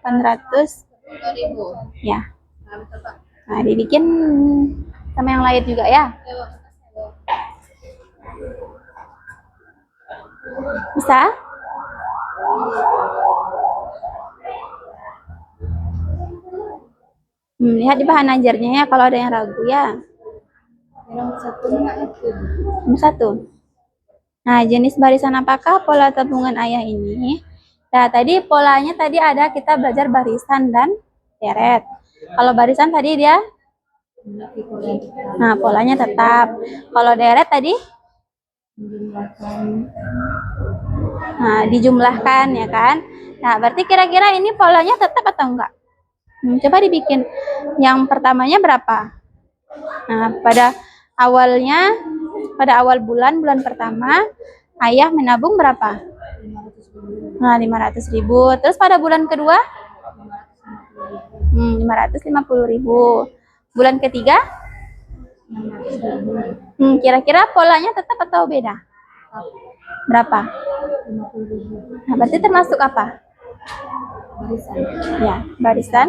800. 2.000. Ya. Nah, betul, Pak. Nah, dibikin sama yang lain juga ya. Ya, Bu. Bisa? Lihat di bahan ajarnya ya kalau ada yang ragu ya. Nomor 1 enggak itu. Nomor 1. Nah, jenis barisan apakah pola tabungan ayah ini? Nah, tadi polanya tadi ada kita belajar barisan dan deret. Kalau barisan tadi dia Nah, polanya tetap. Kalau deret tadi? Nah, dijumlahkan ya kan? Nah, berarti kira-kira ini polanya tetap atau enggak? Coba dibikin. Yang pertamanya berapa? Nah, pada awal bulan pertama, ayah menabung berapa? Nah, 500.000. Terus pada bulan kedua? 550.000. Bulan ketiga? Kira-kira polanya tetap atau beda? Berapa? Nah, berarti termasuk apa? Ya, barisan.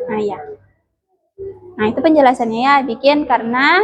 Nah, ya. Nah, itu penjelasannya ya. Bikin karena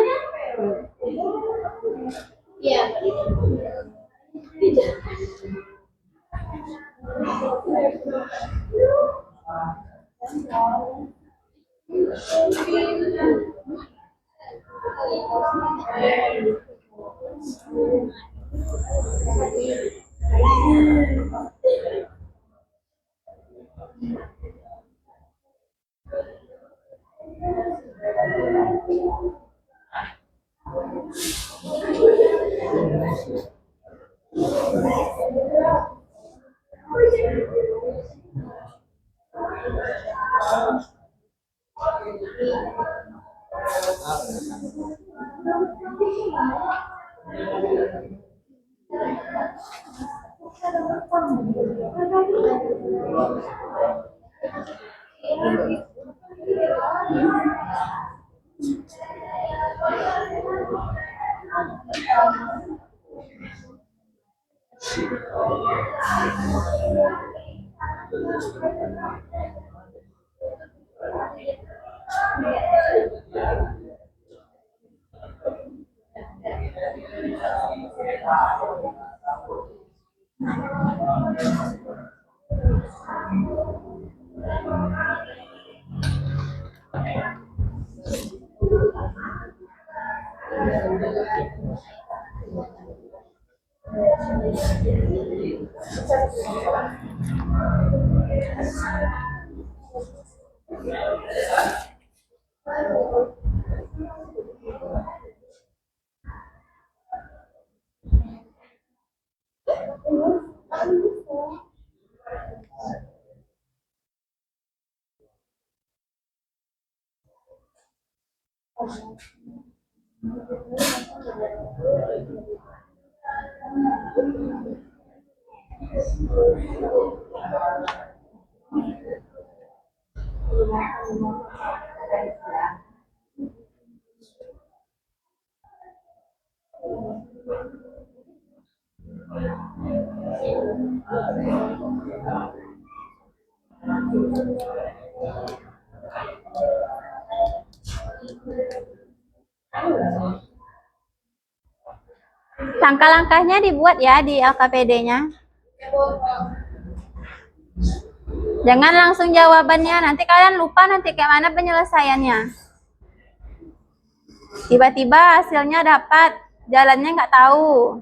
langkah-langkahnya dibuat ya di LKPD-nya. Jangan langsung jawabannya, nanti kalian lupa nanti kayak mana penyelesaiannya. Tiba-tiba hasilnya dapat, jalannya nggak tahu.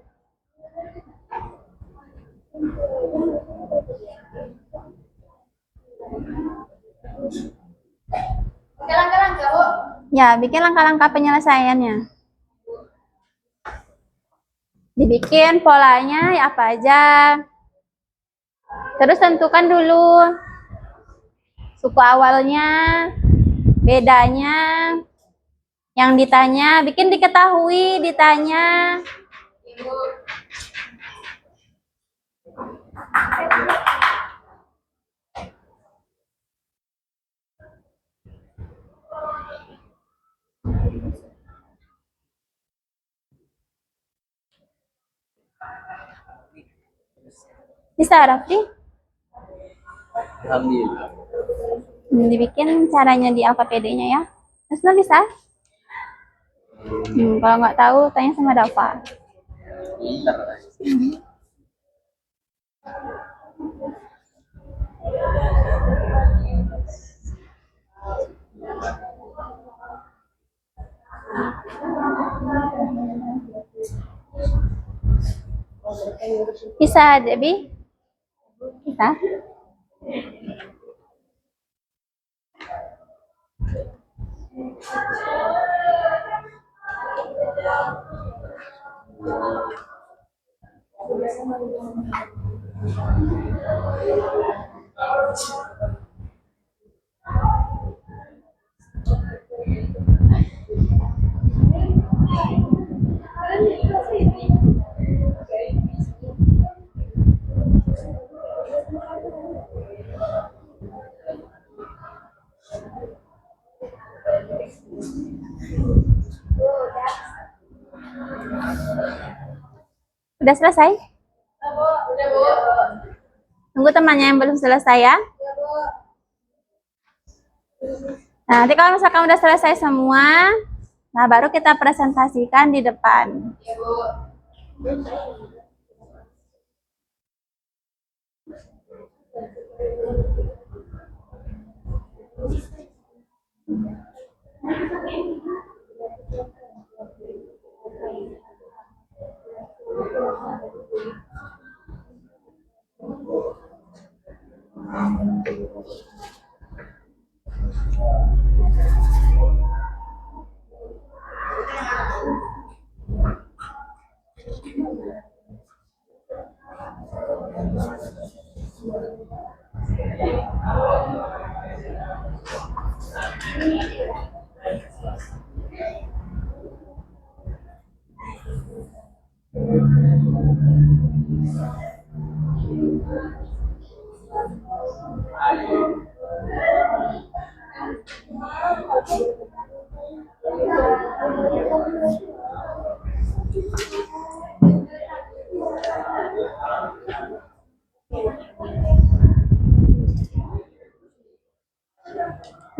Ya, bikin langkah-langkah penyelesaiannya. Dibikin polanya ya apa aja. Terus tentukan dulu suku awalnya, bedanya, yang ditanya, bikin diketahui, ditanya. Bisa, Raffi? Alhamdulillah. Dibikin caranya di LKPD-nya ya. Terus bisa? Kalau nggak tahu, tanya sama Dava. Bisa, Debbie? Bisa? Udah selesai? Tunggu temannya yang belum selesai ya. Nah, nanti kalau misalkan udah selesai semua, nah baru kita presentasikan di depan.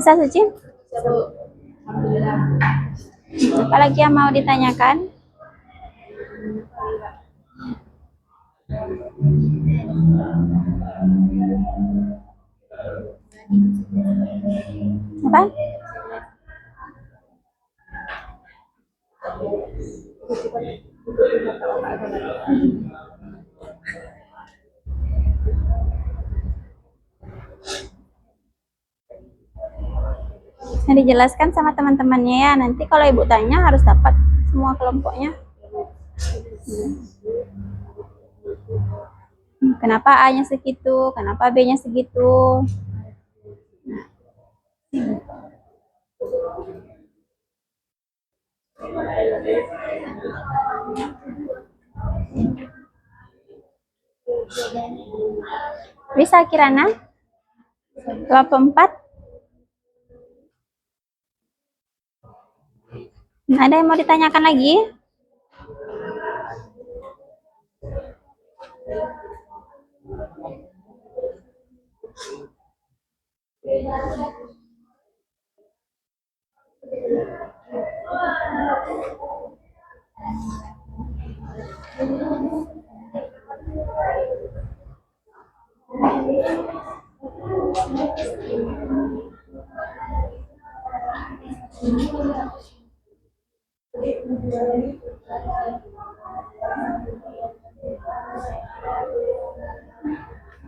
Bisa Suci? Apalagi yang mau ditanyakan? Apa? Yang dijelaskan sama teman-temannya ya. Nanti kalau ibu tanya harus dapat semua kelompoknya. Kenapa A-nya segitu? Kenapa B-nya segitu? Bisa Kirana? 24? Ada yang mau ditanyakan lagi?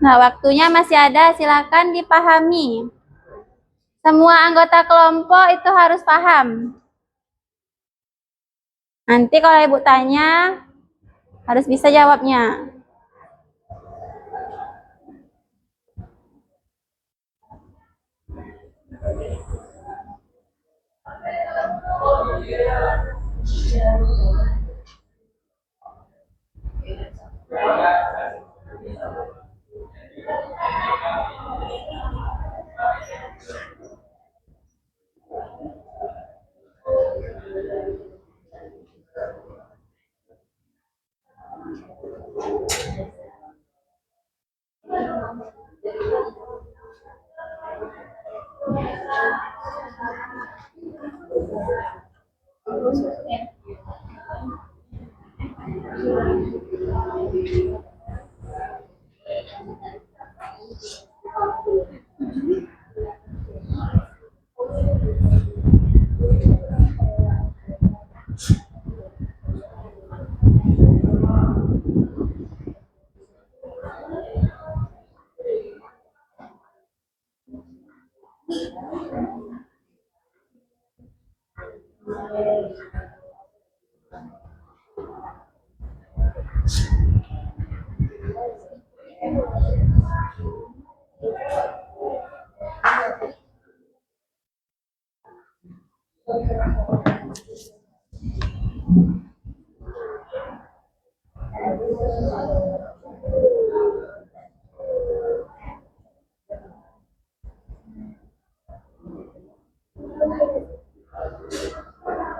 Nah, waktunya masih ada, silakan dipahami. Semua anggota kelompok itu harus paham. Nanti kalau ibu tanya, harus bisa jawabnya.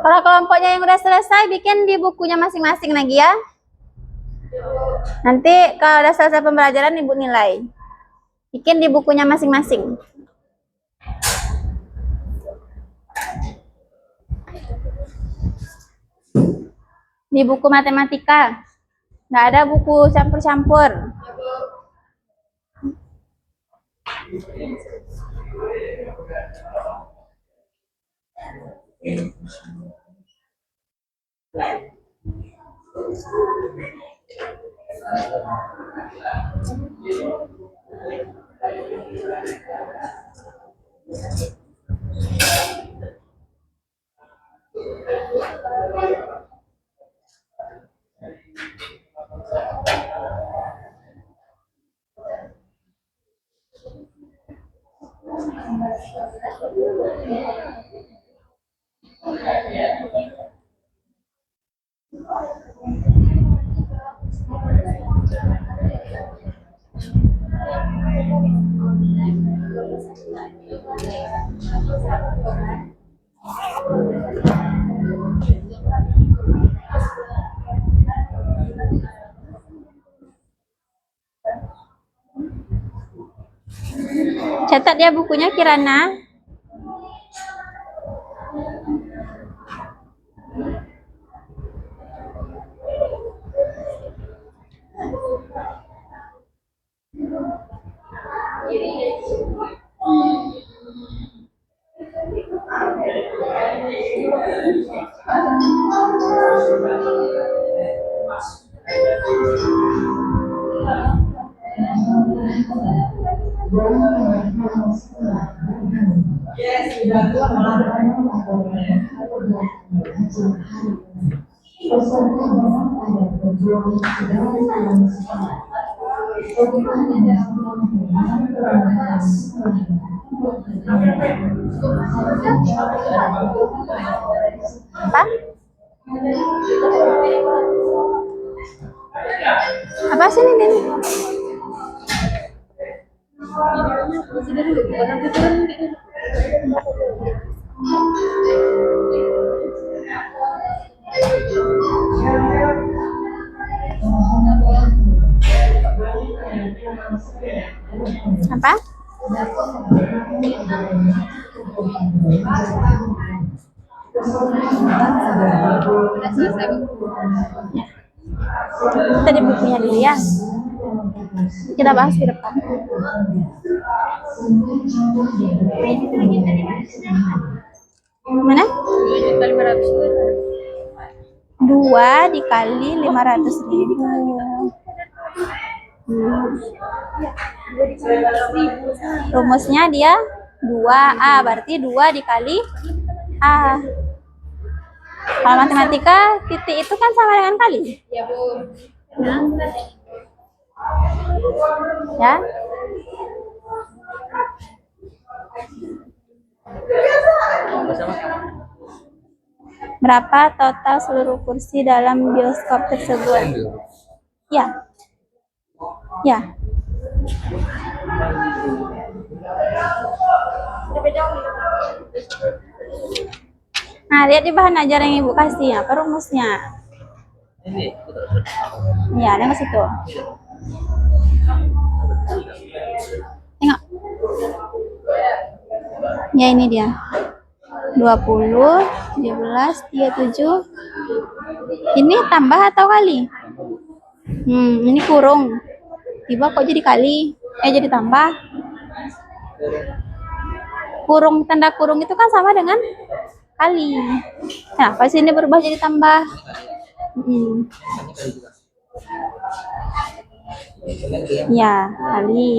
Kalau kelompoknya yang udah selesai, bikin di bukunya masing-masing lagi ya. Nanti kalau udah selesai pembelajaran, Ibu nilai. Bikin di bukunya masing-masing. Di buku matematika. Nggak ada buku campur-campur. Catat ya bukunya Kirana. Apa? Apa sih ini? Apa? Tadi bukunya dulu ya. Kita bahas di depan. Mana? 2 dikali 500.000. Rumusnya dia 2A, berarti 2 dikali A. Kalau matematika, titik itu kan sama dengan kali. Ya, Bu. Ya. Berapa total seluruh kursi dalam bioskop tersebut? Ya. Ya. Nah, lihat di bahan ajar yang Ibu kasih, apa rumusnya? Ya, ada ke situ. Tengok. Ya, ini dia. 20, 17, 37. Ini tambah atau kali? Ini kurung. Tiba kok jadi kali? Jadi tambah. Kurung, tanda kurung itu kan sama dengan kali. Kenapa sih ini berubah jadi tambah? Ya, kali.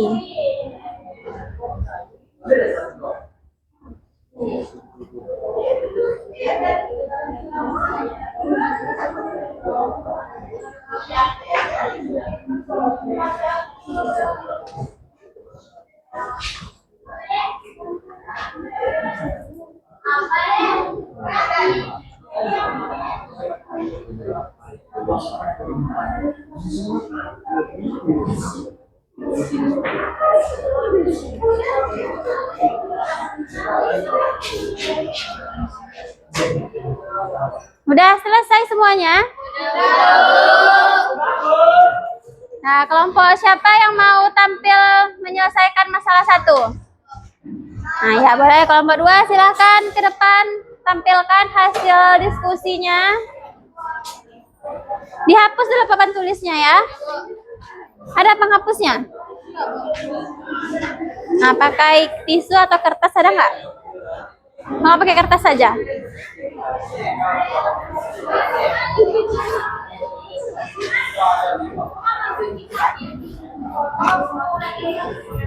Udah selesai semuanya? Nah, kelompok siapa yang mau tampil menyelesaikan masalah satu? Nah, ya boleh. Kelompok dua silahkan ke depan tampilkan hasil diskusinya. Dihapus dulu papan tulisnya ya. Ada penghapusnya? Nah, pakai tisu atau kertas ada nggak? Mau pakai kertas saja?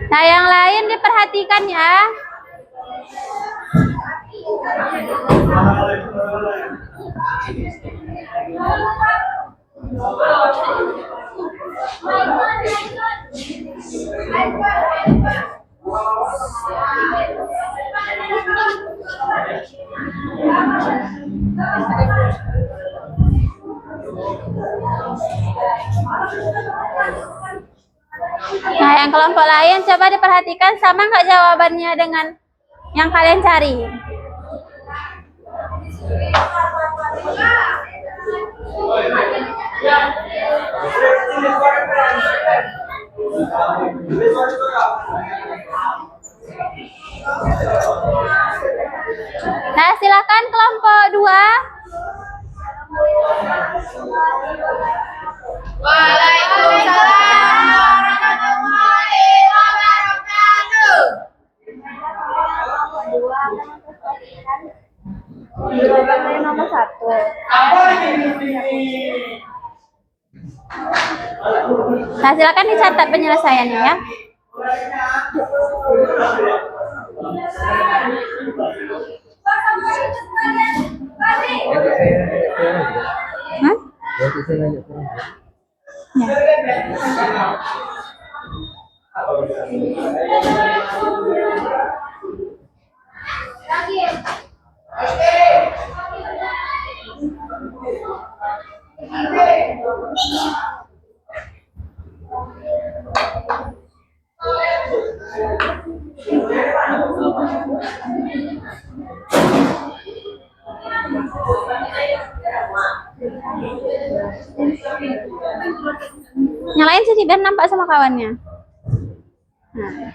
Nah, yang lain diperhatikan ya. Nah, yang kelompok lain coba diperhatikan sama nggak jawabannya dengan yang kalian cari. Nah, silakan kelompok 2. Jawabannya nomor 1. Nah, silakan dicatat penyelesaiannya ya. Hah? Ya. Yang lain sih biar nampak sama kawannya. Nah.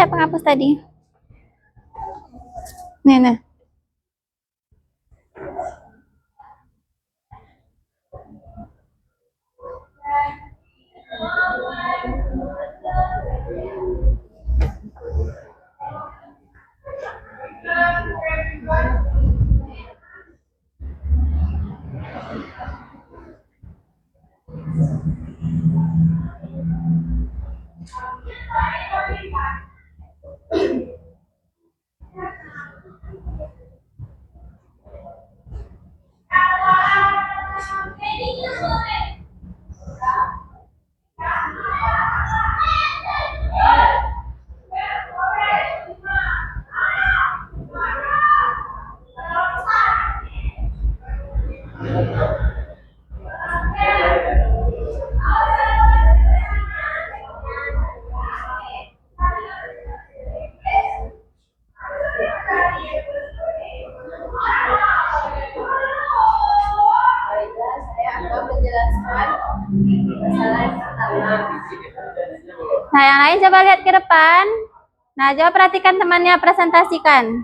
ada penghapus tadi? Nih, nah. Baiklah, saya akan menjelaskan masalah yang pertama. Nah, yang lain coba lihat ke depan. Nah, coba perhatikan temannya presentasikan.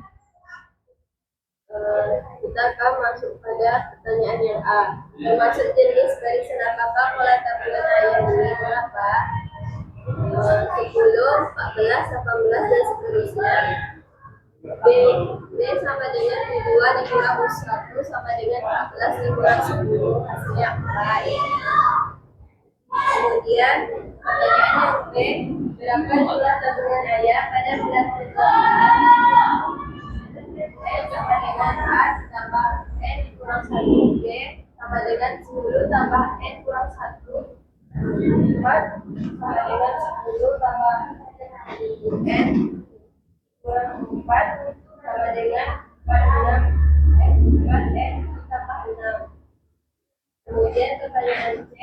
Kita akan masuk pada pertanyaan yang A. Termasuk jenis barisan apakah pola tabulan ayat ini berapa? 10, 14, 18, dan seterusnya. B sama dengan 2 dikurang 1 sama dengan 14 dikurang 10. Hasilnya apa? Kemudian pertanyaan yang B, berapa jumlah tabungan ayah pada bulan ke-8? N sama dengan A ditambah N kurang 1 B sama dengan 10 tambah N kurang 1 4 sama dengan 10 tambah N kurang 4 sama dengan 46 N 4 N tambah 6. Kemudian pertanyaan C,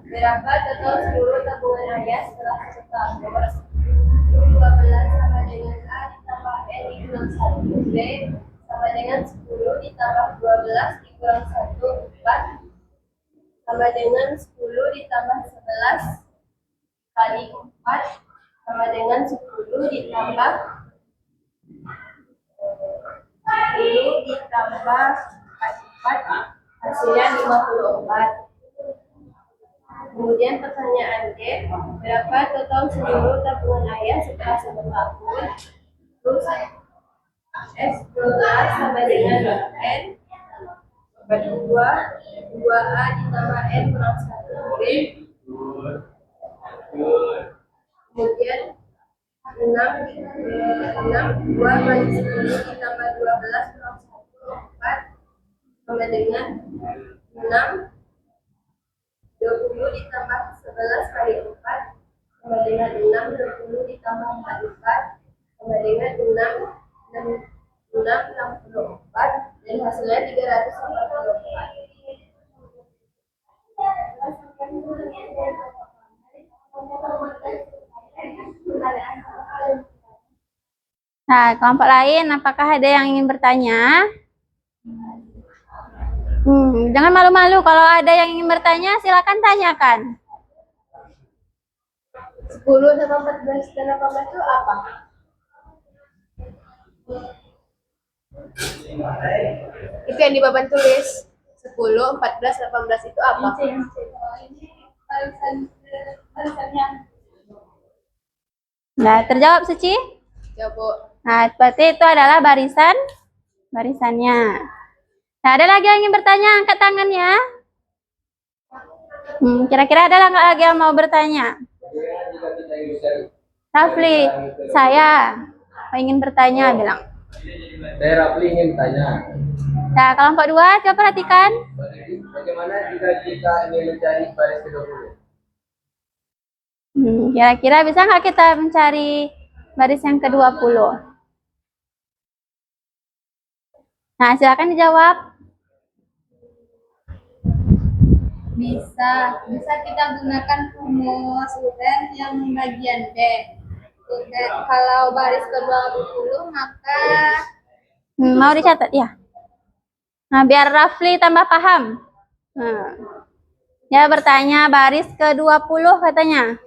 berapa total seluruh tabungan ayah setelah setahun? 12 sama dengan A ditambah N dikurang 1 B sama dengan 10 ditambah 12 dikurang 1 4 sama dengan 10 ditambah 11 kali 4 sama dengan 10 ditambah 10 ditambah 4 hasilnya 54. Kemudian pertanyaan D, berapa total seluruh tabungan ayah setelah 1 tahun? Terus S12 sama dengan N 2A ditambah N kurang 1 B. Kemudian 2 kali 10 ditambah 12 kurang 1 4 sama dengan 6 20 ditambah 11 kali 4 sama dengan 6, 20 ditambah 44 sama dengan 64 dan hasilnya 344. Nah, kelompok lain, apakah ada yang ingin bertanya? Jangan malu-malu. Kalau ada yang ingin bertanya, silakan tanyakan. 10 sama 14 dan 18 itu apa? Itu yang di papan tulis. 10, 14, 18 itu apa? Nah, terjawab Suci? Ya, Bu. Nah, berarti itu adalah barisannya. Nah, ada lagi yang ingin bertanya? Angkat tangannya. Kira-kira ada nggak lagi yang mau bertanya? Rafli, saya ingin bertanya, bilang. Saya Rafli ingin tanya. Nah, kelompok 2, coba perhatikan. Bagaimana jika kita ingin mencari baris ke-20? Kira-kira bisa nggak kita mencari baris yang ke-20? Nah, silakan dijawab. Bisa kita gunakan rumus dan yang bagian B. Kalau baris ke-20 maka Mau dicatat ya? Nah, biar Rafli tambah paham. Dia bertanya baris ke-20 katanya.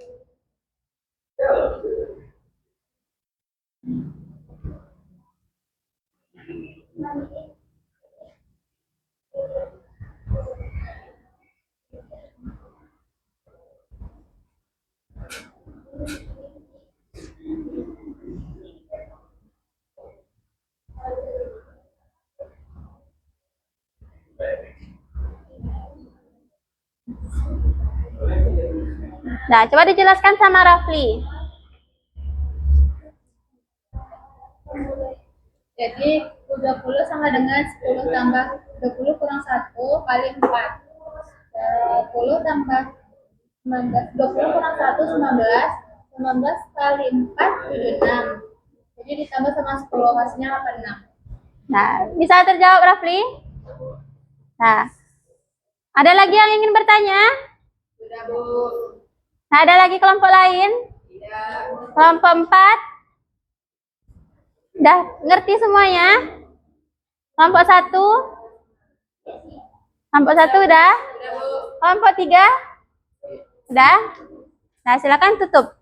Nah, coba dijelaskan sama Rafli. Jadi 20 sama dengan 10 tambah 20 kurang 1 kali 4. 20 tambah 19, 20 kurang 1 19, 19 kali 4 76. Jadi ditambah sama 10 hasilnya 86. Nah, bisa terjawab Rafli? Nah, ada lagi yang ingin bertanya? Sudah, Bu. Nah, ada lagi kelompok lain? Kelompok 4? Udah ngerti semuanya? Kelompok 1? Kelompok 1 udah? Kelompok 3? Udah? Nah, silakan tutup.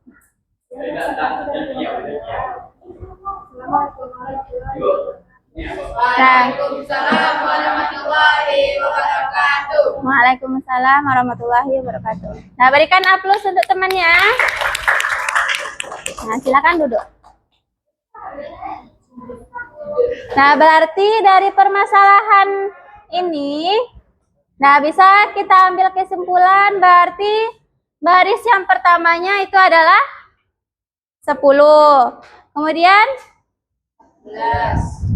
Nah. Waalaikumsalam warahmatullahi wabarakatuh. Nah, berikan aplaus untuk temannya. Nah, silakan duduk. Nah, berarti dari permasalahan ini, nah bisa kita ambil kesimpulan berarti baris yang pertamanya itu adalah 10. Kemudian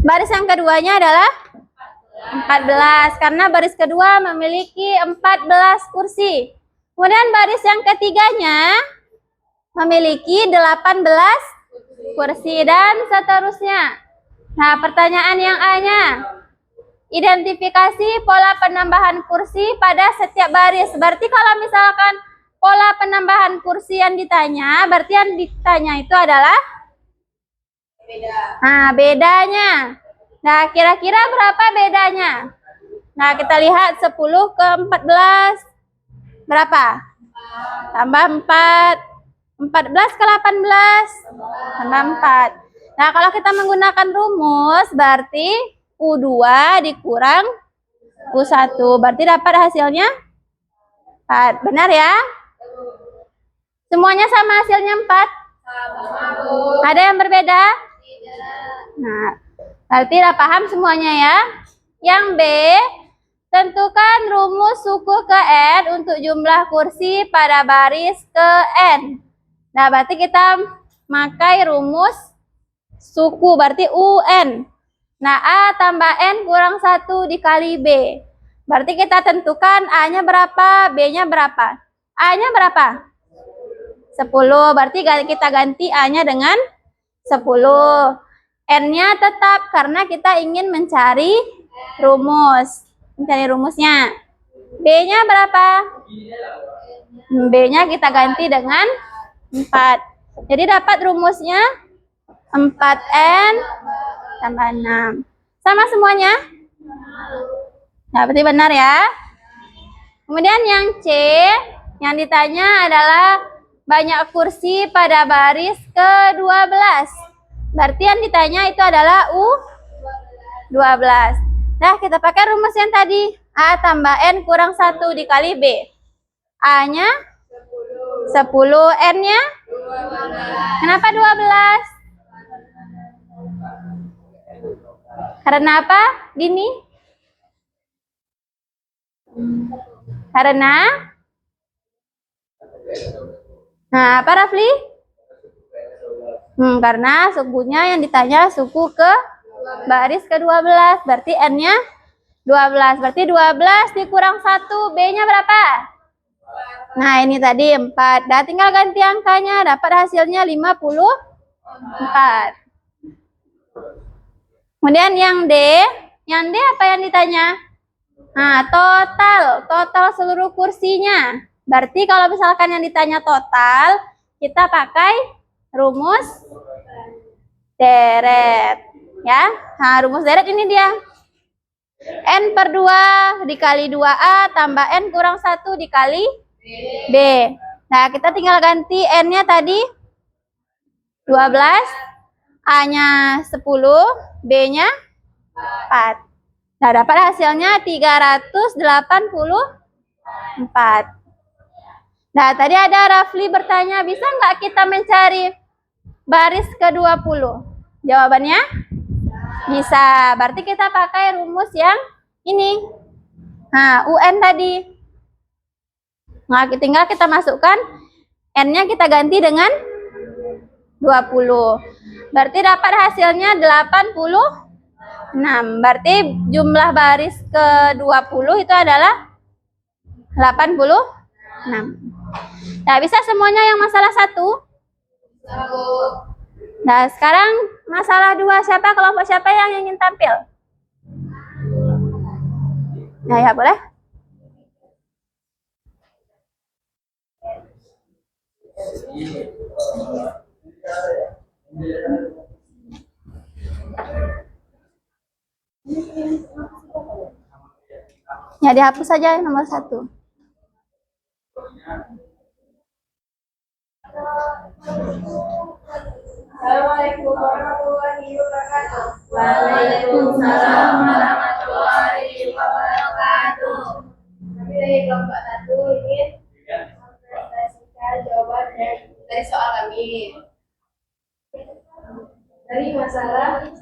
baris yang keduanya adalah 14 karena baris kedua memiliki 14 kursi. Kemudian baris yang ketiganya memiliki 18 kursi dan seterusnya. Nah, pertanyaan yang A-nya, identifikasi pola penambahan kursi pada setiap baris. Berarti kalau misalkan pola penambahan kursi yang ditanya, berarti yang ditanya itu adalah bedanya. Nah, kira-kira berapa bedanya? Nah, kita lihat 10 ke 14. Berapa? Tambah 4. 14 ke 18. Tambah 4. Nah, kalau kita menggunakan rumus, berarti U2 dikurang U1. Berarti dapat hasilnya 4. Benar ya? Semuanya sama hasilnya 4? Ada yang berbeda? Nah, berarti udah paham semuanya ya. Yang B, tentukan rumus suku ke N untuk jumlah kursi pada baris ke N. Nah, berarti kita pakai rumus suku, berarti UN. Nah, A tambah N kurang 1 dikali B. Berarti kita tentukan A-nya berapa, B-nya berapa. A-nya berapa? 10. Berarti kita ganti A-nya dengan 10. N-nya tetap karena kita ingin mencari rumus. Mencari rumusnya. B-nya berapa? B-nya kita ganti dengan 4. Jadi dapat rumusnya 4N tambah 6. Sama semuanya? Nah, berarti benar ya. Kemudian yang C, yang ditanya adalah banyak kursi pada baris ke-12. Berarti yang ditanya itu adalah U12. Nah, kita pakai rumus yang tadi. A tambah N kurang 1 dikali B. A-nya 10, N-nya? Kenapa 12? Karena apa, Dini? Karena? Nah, apa Rafli? Karena sukunya yang ditanya suku ke baris ke-12. Berarti N-nya 12. Berarti 12 dikurang 1. B-nya berapa? Nah, ini tadi 4. Nah, tinggal ganti angkanya. Dapat hasilnya 54. Kemudian yang D apa yang ditanya? Nah, total seluruh kursinya. Berarti kalau misalkan yang ditanya total, kita pakai rumus deret. Ya, nah rumus deret ini dia. N per 2 dikali 2A tambah N kurang 1 dikali B. Nah, kita tinggal ganti N-nya tadi 12. A-nya 10, B-nya 4. Nah, dapat hasilnya 384. Nah, tadi ada Rafli bertanya, bisa nggak kita mencari baris ke-20? Jawabannya bisa. Berarti kita pakai rumus yang ini. Nah, UN tadi. Nah, tinggal kita masukkan N-nya kita ganti dengan 20. Berarti dapat hasilnya 86. Berarti jumlah baris ke-20 itu adalah 86. Nah, bisa semuanya yang masalah 1? Nah, sekarang masalah 2, kelompok siapa yang ingin tampil? Nah, ya boleh. Ya, dihapus saja yang nomor 1. Assalamualaikum warahmatullahi wabarakatuh. Waalaikumsalam warahmatullahi wabarakatuh. Kami dari kelompok 1 ingin mempresentasikan jawaban dari soal kami. Dari masalah 2.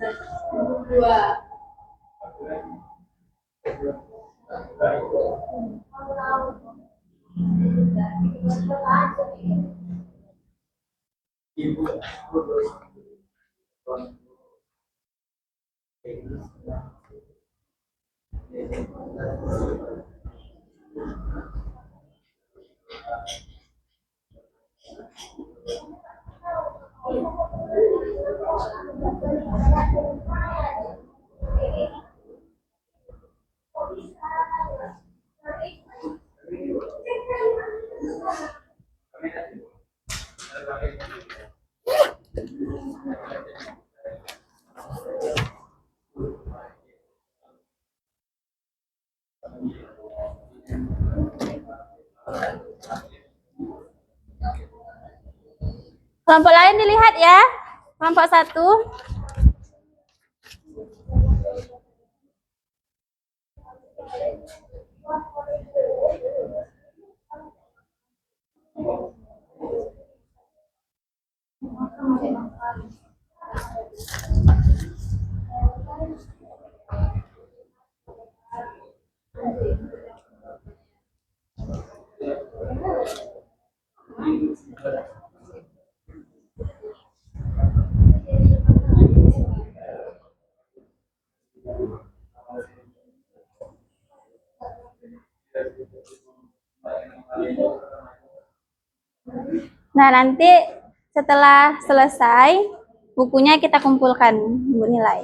Kelompok lain dilihat ya. Kelompok 1. Nah, nanti setelah selesai, bukunya kita kumpulkan, buku nilai.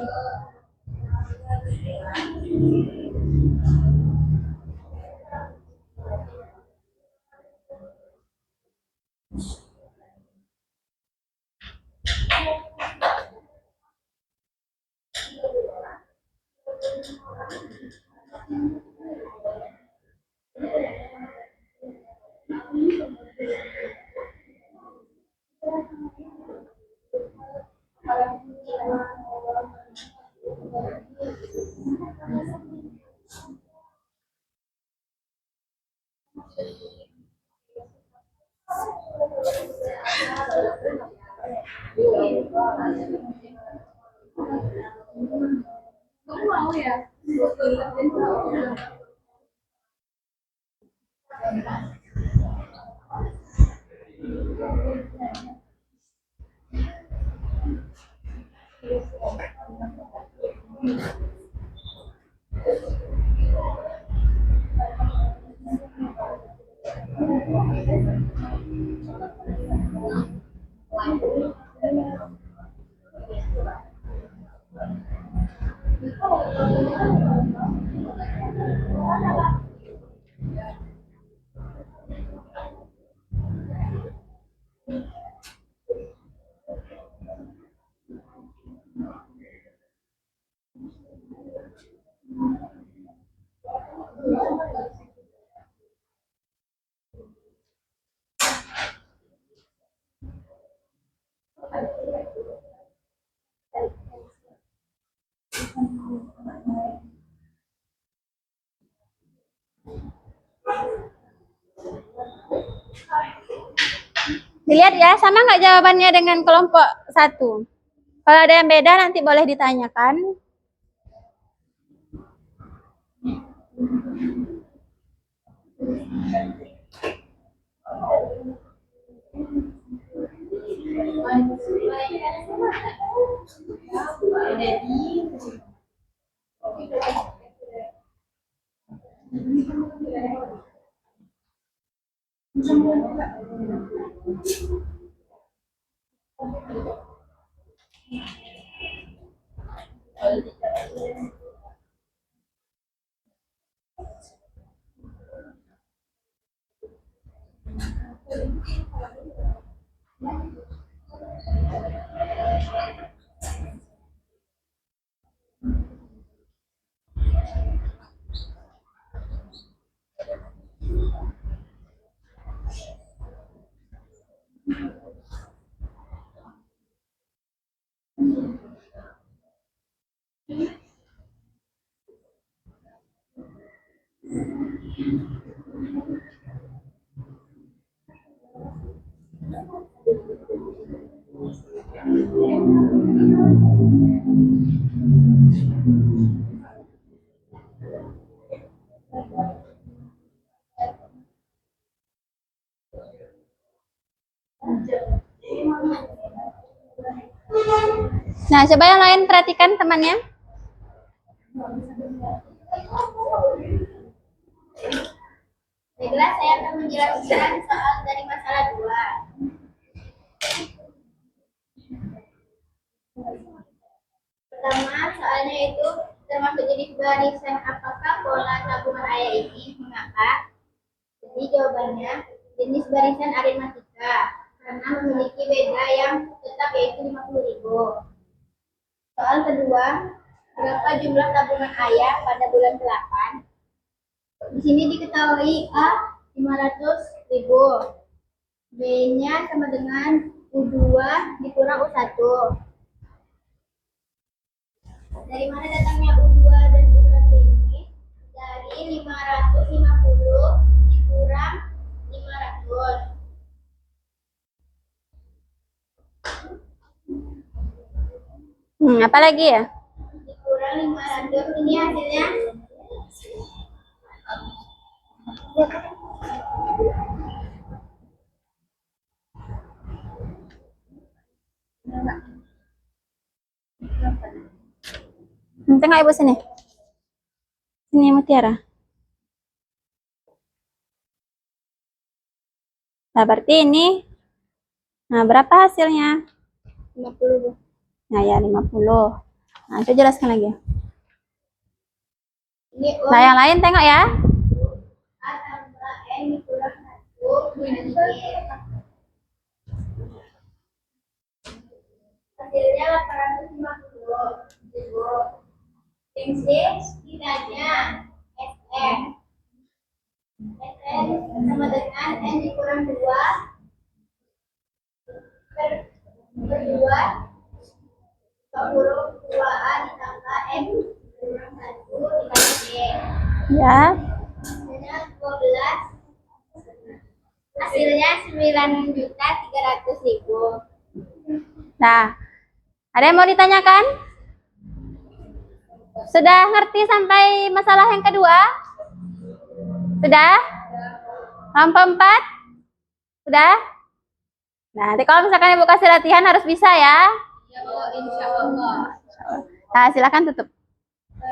Dilihat ya, sama nggak jawabannya dengan kelompok 1? Kalau ada yang beda nanti boleh ditanyakan. Nah, coba yang lain perhatikan temannya. Baiklah, saya akan menjelaskan soal dari masalah 2. Pertama, soalnya itu termasuk jenis barisan apakah pola tabungan ayah ini? Mengapa? Jadi jawabannya jenis barisan aritmatika karena memiliki beda yang tetap yaitu 50.000. Soal kedua, berapa jumlah tabungan ayah pada bulan 8? Di sini diketahui A 500.000, B-nya sama dengan U2 dikurang U1. Dari mana datangnya U2 dan U1 ini? Dari 550 dikurang 500. Apa lagi ya? Dikurang 500, ini hasilnya Tengok ibu sini. Sini Mutiara. Nah, berarti ini. Nah, berapa hasilnya? 50. Nah, ya 50. Nah, itu jelaskan lagi. Ini U Nah, yang lain tengok ya. A tambah N dikurang 1 minus B. Hasilnya 850.000. Yang C tidaknya SN. SN sama dengan N dikurang 2 per 2 huruf 2A ditambah N dikurang 1 dikali B. Ya. Hasilnya 12. Hasilnya 9.300.000. Nah, ada yang mau ditanyakan? Sudah ngerti sampai masalah yang kedua? Sudah? Kelompok 4? Sudah? Nah, nanti kalau misalkan ibu kasih latihan harus bisa ya. Ya, insya Allah. Nah, silakan tutup.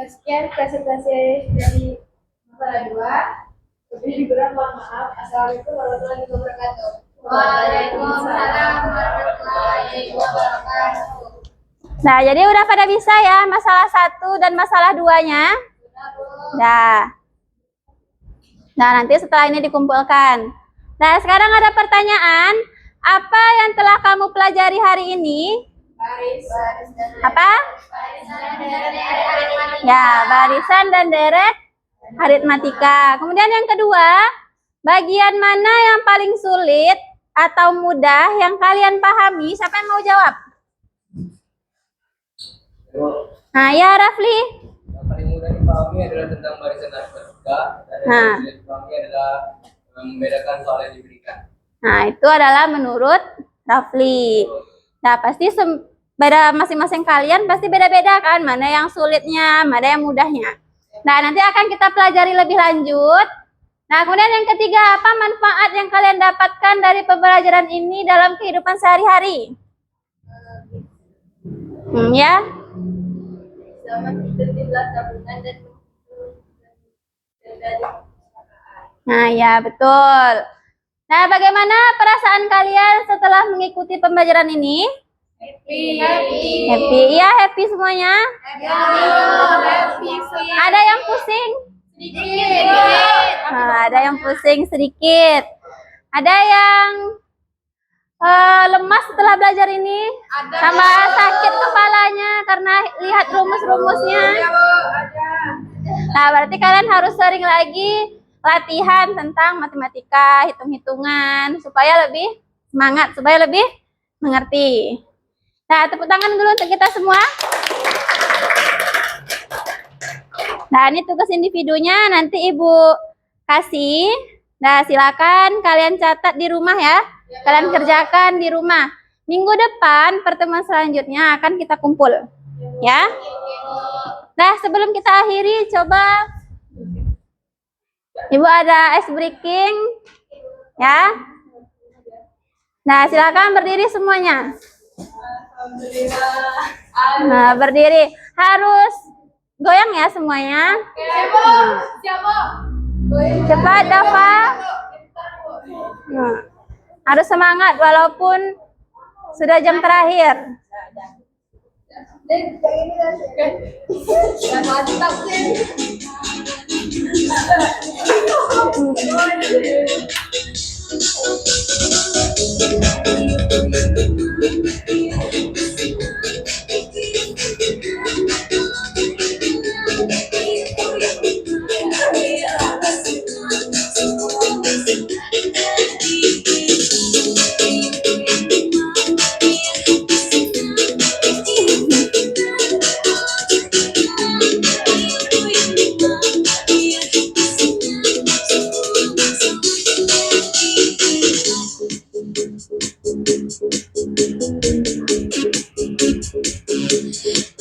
Sekian presentasi dari masalah 2. Lebih kurang mohon maaf. Assalamualaikum warahmatullahi wabarakatuh. Waalaikumsalam warahmatullahi wabarakatuh. Nah, jadi udah pada bisa ya masalah 1 dan masalah 2-nya? Nah. Nah, nanti setelah ini dikumpulkan. Nah, sekarang ada pertanyaan. Apa yang telah kamu pelajari hari ini? Apa? Ya, barisan dan deret aritmatika. Kemudian yang kedua, bagian mana yang paling sulit atau mudah yang kalian pahami? Siapa yang mau jawab? Nah, ya Rafli. kami adalah tentang barisan aritmatika dan Nah. sulit kami adalah membedakan soal yang diberikan. Nah, itu adalah menurut Rafli. Nah, pasti pada masing-masing kalian pasti beda-beda kan, mana yang sulitnya, mana yang mudahnya. Nah, nanti akan kita pelajari lebih lanjut. Nah, kemudian yang ketiga, apa manfaat yang kalian dapatkan dari pembelajaran ini dalam kehidupan sehari-hari? Ya. Sama tidur di belah tabungan dan dari Nah, ya betul. Nah, bagaimana perasaan kalian setelah mengikuti pembelajaran ini? happy. Happy, iya happy semuanya. Happy. Ada yang pusing? Sedikit. Nah, ada yang pusing sedikit. Ada yang lemas setelah belajar ini? Sama sakit kepalanya karena lihat rumus-rumusnya. Nah, berarti kalian harus sering lagi latihan tentang matematika, hitung-hitungan, supaya lebih semangat, supaya lebih mengerti. Nah, tepuk tangan dulu untuk kita semua. Nah, ini tugas individunya nanti Ibu kasih. Nah, silakan kalian catat di rumah ya. Kalian kerjakan di rumah. Minggu depan pertemuan selanjutnya akan kita kumpul. Ya. Nah, sebelum kita akhiri, coba Ibu ada ice breaking. Ya. Nah, silakan berdiri semuanya. Nah, berdiri. Harus goyang ya semuanya. Cepat, Dava. Nah, harus semangat walaupun sudah jam terakhir.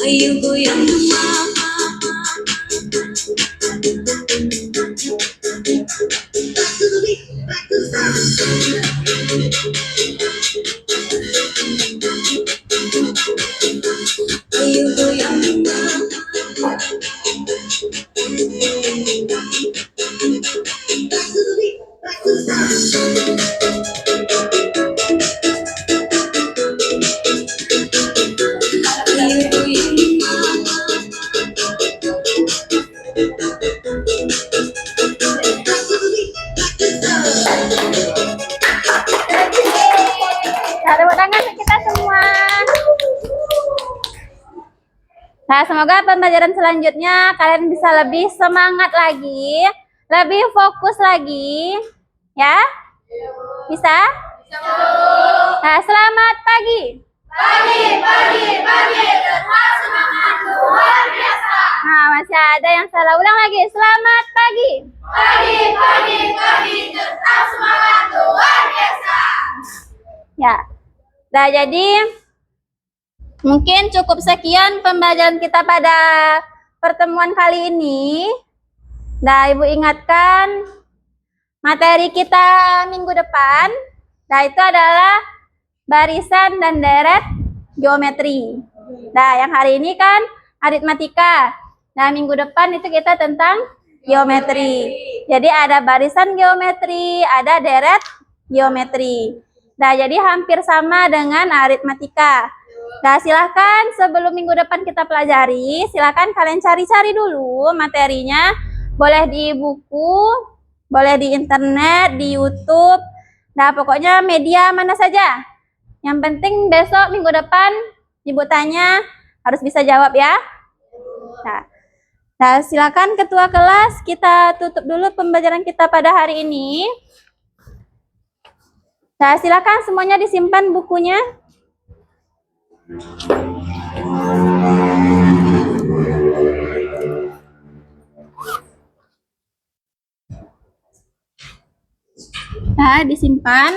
Ayo goyang ayo goyang Nah, tepuk tangan untuk kita semua. Nah, semoga pembelajaran selanjutnya kalian bisa lebih semangat lagi, lebih fokus lagi. Ya? Bisa? Nah, selamat pagi. Nah, masih ada yang salah. Ulang lagi. Selamat pagi. Ya. Nah, jadi mungkin cukup sekian pembelajaran kita pada pertemuan kali ini. Nah, Ibu ingatkan materi kita minggu depan. Nah, itu adalah barisan dan deret geometri. Nah, yang hari ini kan aritmatika. Nah, minggu depan itu kita tentang geometri. Jadi ada barisan geometri, ada deret geometri. Nah, jadi hampir sama dengan aritmatika. Nah, silahkan sebelum minggu depan kita pelajari, silahkan kalian cari-cari dulu materinya. Boleh di buku, boleh di internet, di YouTube. Nah, pokoknya media mana saja. Yang penting besok minggu depan Ibu tanya harus bisa jawab ya. Nah, silakan ketua kelas kita tutup dulu pembelajaran kita pada hari ini. Nah, silakan semuanya disimpan bukunya. Ya, disimpan.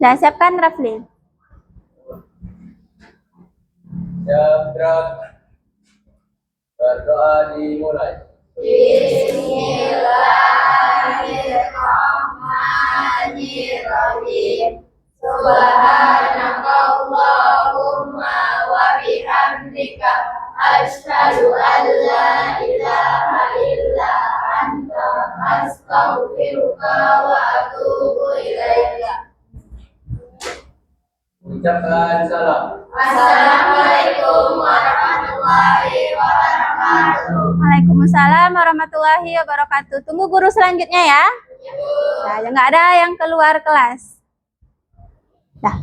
Sudah siapkan, Rafli? Siap, gerak. Berdoa dimulai. Bismillahirrahmanirrahim. Subhanakallahumma wa bihamdika asyhadu an la ilaha illa anta astaghfiruka wa atubu ilaika. Ucapkan salam. Assalamualaikum warahmatullahi wabarakatuh. Waalaikumsalam warahmatullahi wabarakatuh. Tunggu guru selanjutnya ya. Nah, nggak ada yang keluar kelas. Dah.